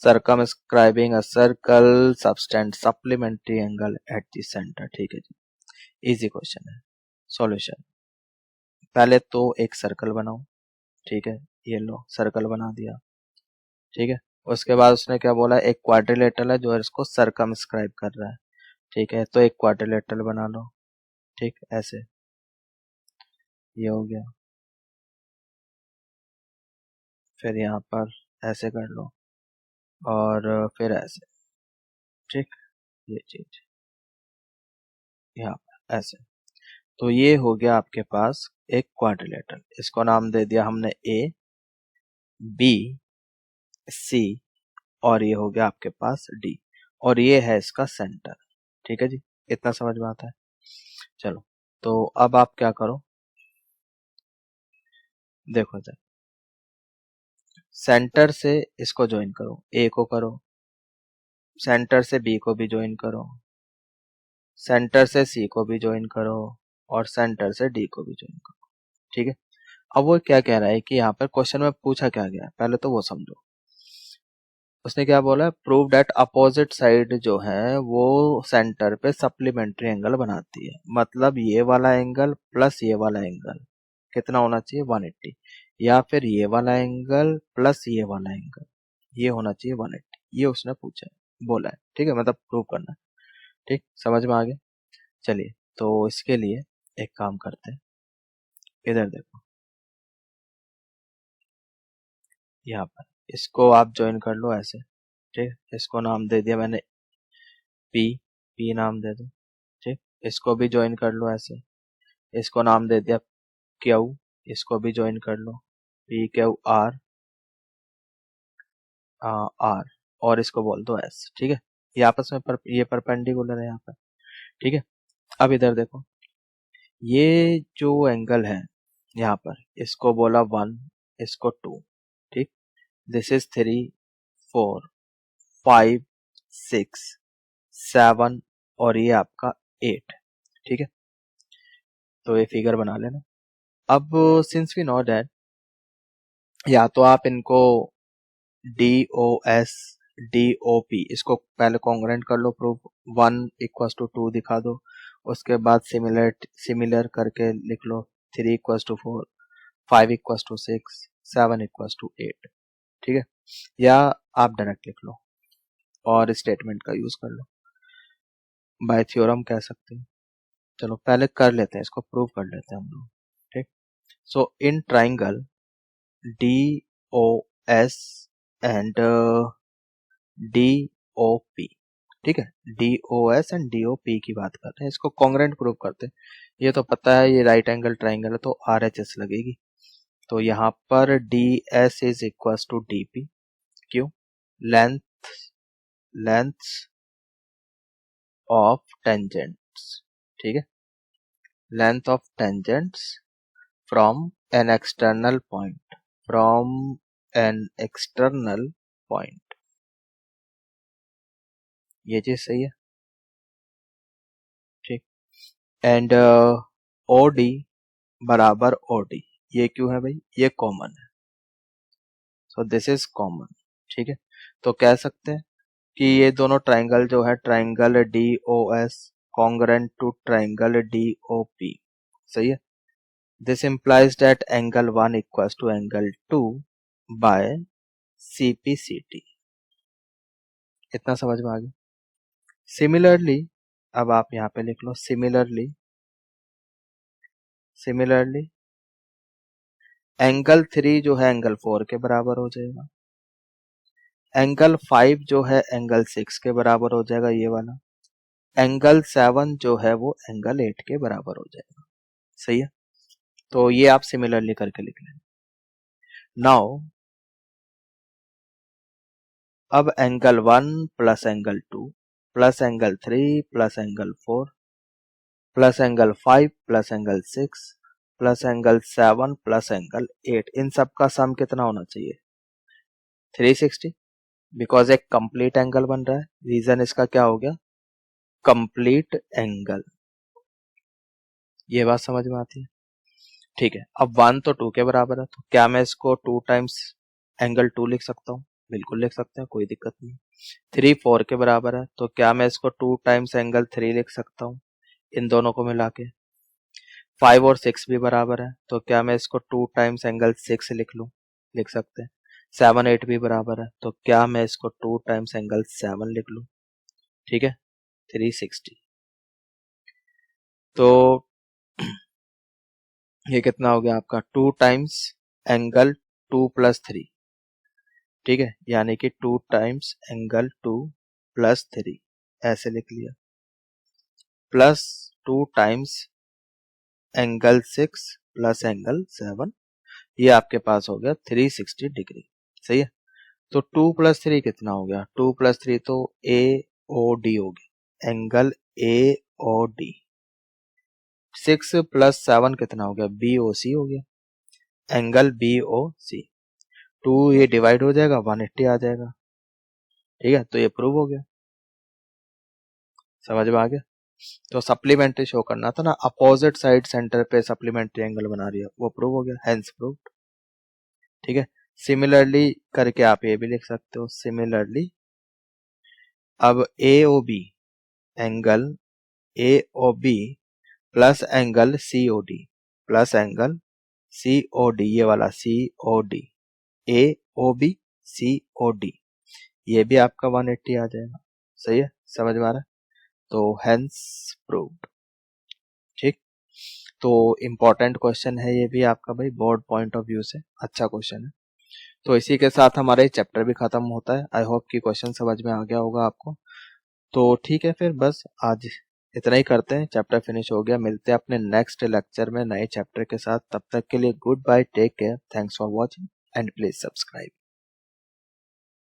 circumscribing a circle subtend supplementary angle at the center। ठीक है जी, इजी क्वेश्चन है। सॉल्यूशन, पहले तो एक सर्कल बनाओ। ठीक है, ये लो सर्कल बना दिया। ठीक है, उसके बाद उसने क्या बोला, एक क्वाड्रिलेटरल है जो इसको सर्कमस्क्राइब कर रहा है। ठीक है, तो एक क्वाड्रिलेटरल बना लो। ठीक, ऐसे ये हो गया, फिर यहाँ पर ऐसे कर लो, और फिर ऐसे। ठीक, ये चीज यहाँ पर ऐसे, तो ये हो गया आपके पास एक क्वाड्रिलेटरल। इसको नाम दे दिया हमने ए बी सी, और ये हो गया आपके पास डी, और ये है इसका सेंटर। ठीक है जी, इतना समझ में आता है। चलो, तो अब आप क्या करो, देखो जरा, सेंटर से इसको ज्वाइन करो, ए को करो, सेंटर से बी को भी ज्वाइन करो, सेंटर से सी को भी ज्वाइन करो, और सेंटर से डी को भी ज्वाइन करो। ठीक है, अब वो क्या कह रहा है कि यहाँ पर क्वेश्चन में पूछा क्या गया है, पहले तो वो समझो। उसने क्या बोला, प्रूव दैट अपोजिट साइड जो है वो सेंटर पे सप्लीमेंट्री एंगल बनाती है, मतलब ये वाला एंगल प्लस ये वाला एंगल कितना होना चाहिए, 180, या फिर ये वाला एंगल प्लस ये वाला एंगल, ये होना चाहिए 180। ये उसने पूछा है, बोला है। ठीक है, मतलब प्रूव करना है। ठीक, समझ में आ गया। चलिए, तो इसके लिए एक काम करते हैं, इधर देखो, यहाँ पर इसको आप ज्वाइन कर लो ऐसे। ठीक, इसको नाम दे दिया मैंने पी, पी नाम दे दो। ठीक, इसको भी ज्वाइन कर लो ऐसे, इसको नाम दे दिया क्यू, इसको भी ज्वाइन कर लो पी क्यू आर आर, और इसको बोल दो एस। ठीक है, ये आपस में ये परपेंडिकुलर है यहाँ पर। ठीक है, अब इधर देखो, ये जो एंगल है यहाँ पर, इसको बोला 1, इसको 2। ठीक, दिस इज 3, 4, 5, 6, 7 और ये आपका 8। ठीक है, तो ये फिगर बना लेना। अब सिंस वी नो दैट, या तो आप इनको DOS DOP इसको पहले कॉन्ग्रुएंट कर लो, प्रूफ 1 इक्वल्स टू 2 दिखा दो, उसके बाद सिमिलर करके लिख लो 3 equals to 4, 5 equals to 6, 7 equals to 8। ठीक है, या आप डायरेक्ट लिख लो और स्टेटमेंट का यूज कर लो, बाय थ्योरम कह सकते हैं। चलो पहले कर लेते हैं, इसको प्रूव कर लेते हैं हम लोग। ठीक, so in triangle DOS and DOP, ठीक है, DOS एंड DOP की बात करते हैं, इसको कॉन्ग्रुएंट प्रूव करते हैं। ये तो पता है ये राइट एंगल ट्राइंगल है तो RHS लगेगी, तो यहाँ पर DS is equal to DP। क्यों? Length of tangents. ठीक है, length of tangents from an external point, from an external point, ये चीज सही है। ठीक, एंड OD बराबर OD, ये क्यों है भाई? ये कॉमन है, सो दिस इज कॉमन। ठीक है, तो कह सकते हैं कि ये दोनों ट्राइंगल जो है, triangle DOS congruent to triangle DOP, सही है। This implies that angle 1 equals to angle 2 by CPCT। इतना समझ में आ गया। सिमिलरली अब आप यहाँ पे लिख लो सिमिलरली एंगल 3 जो है एंगल 4 के बराबर हो जाएगा, एंगल 5 जो है एंगल 6 के बराबर हो जाएगा ये वाला, एंगल 7 जो है वो एंगल 8 के बराबर हो जाएगा। सही है, तो ये आप सिमिलरली करके लिख लेना। नाउ अब angle 1 plus angle 2 plus angle 3 plus angle 4 plus angle 5 plus angle 6 plus angle 7 plus angle 8, इन सब का सम कितना होना चाहिए? 360, बिकॉज एक कंप्लीट एंगल बन रहा है। रीजन इसका क्या हो गया? Complete angle. ये बात समझ में आती है? ठीक है, अब 1 तो 2 के बराबर है, तो क्या मैं इसको 2 टाइम्स एंगल 2 लिख सकता हूँ? बिल्कुल लिख सकते हैं, कोई दिक्कत नहीं। 3 4 के बराबर है, तो क्या मैं इसको 2 टाइम्स एंगल 3 लिख सकता हूँ इन दोनों को मिला के? 5 और 6 भी बराबर है, तो क्या मैं इसको 2 टाइम्स एंगल 6 लिख लूँ? लिख सकते हैं। 7 8 भी बराबर है, तो क्या मैं इसको 2 टाइम्स एंगल 7 लिख लूँ? ठीक है, 360। तो ये कितना हो गया आपका? 2 टाइम्स एंगल 2 प्लस 3। ठीक है, यानी कि 2 टाइम्स एंगल 2 प्लस 3 ऐसे लिख लिया, plus 2 times angle 6 plus angle 7, ये आपके पास हो गया 360 डिग्री। सही है, तो 2 प्लस 3 कितना हो गया? 2 प्लस 3 तो AOD हो गया, एंगल AOD। 6 प्लस 7 कितना हो गया? BOC हो गया, एंगल BOC। 2 ये डिवाइड हो जाएगा, 180 आ जाएगा। ठीक है, तो ये प्रूव हो गया। समझ में आ गया? तो सप्लीमेंट्री शो करना था ना, अपोजिट साइड सेंटर पे सप्लीमेंट्री एंगल बना रही है, वो प्रूव हो गया, हेंस प्रूव्ड। ठीक है, सिमिलरली करके आप ये भी लिख सकते हो, सिमिलरली अब AOB angle AOB plus angle COD plus angle COD, ये वाला COD, AOB COD, ये भी आपका 180 आ जाएगा। सही है, समझ में आ रहा है? तो हेंस प्रूव्ड। ठीक, तो इम्पोर्टेंट क्वेश्चन है ये भी आपका भाई, बोर्ड पॉइंट ऑफ व्यू से अच्छा क्वेश्चन है। तो इसी के साथ हमारा ये चैप्टर भी खत्म होता है। आई होप कि क्वेश्चन समझ में आ गया होगा आपको। तो ठीक है, फिर बस आज इतना ही करते हैं, चैप्टर फिनिश हो गया। मिलते हैं अपने नेक्स्ट लेक्चर में नए चैप्टर के साथ। तब तक के लिए goodbye, take care, thanks for watching and please subscribe.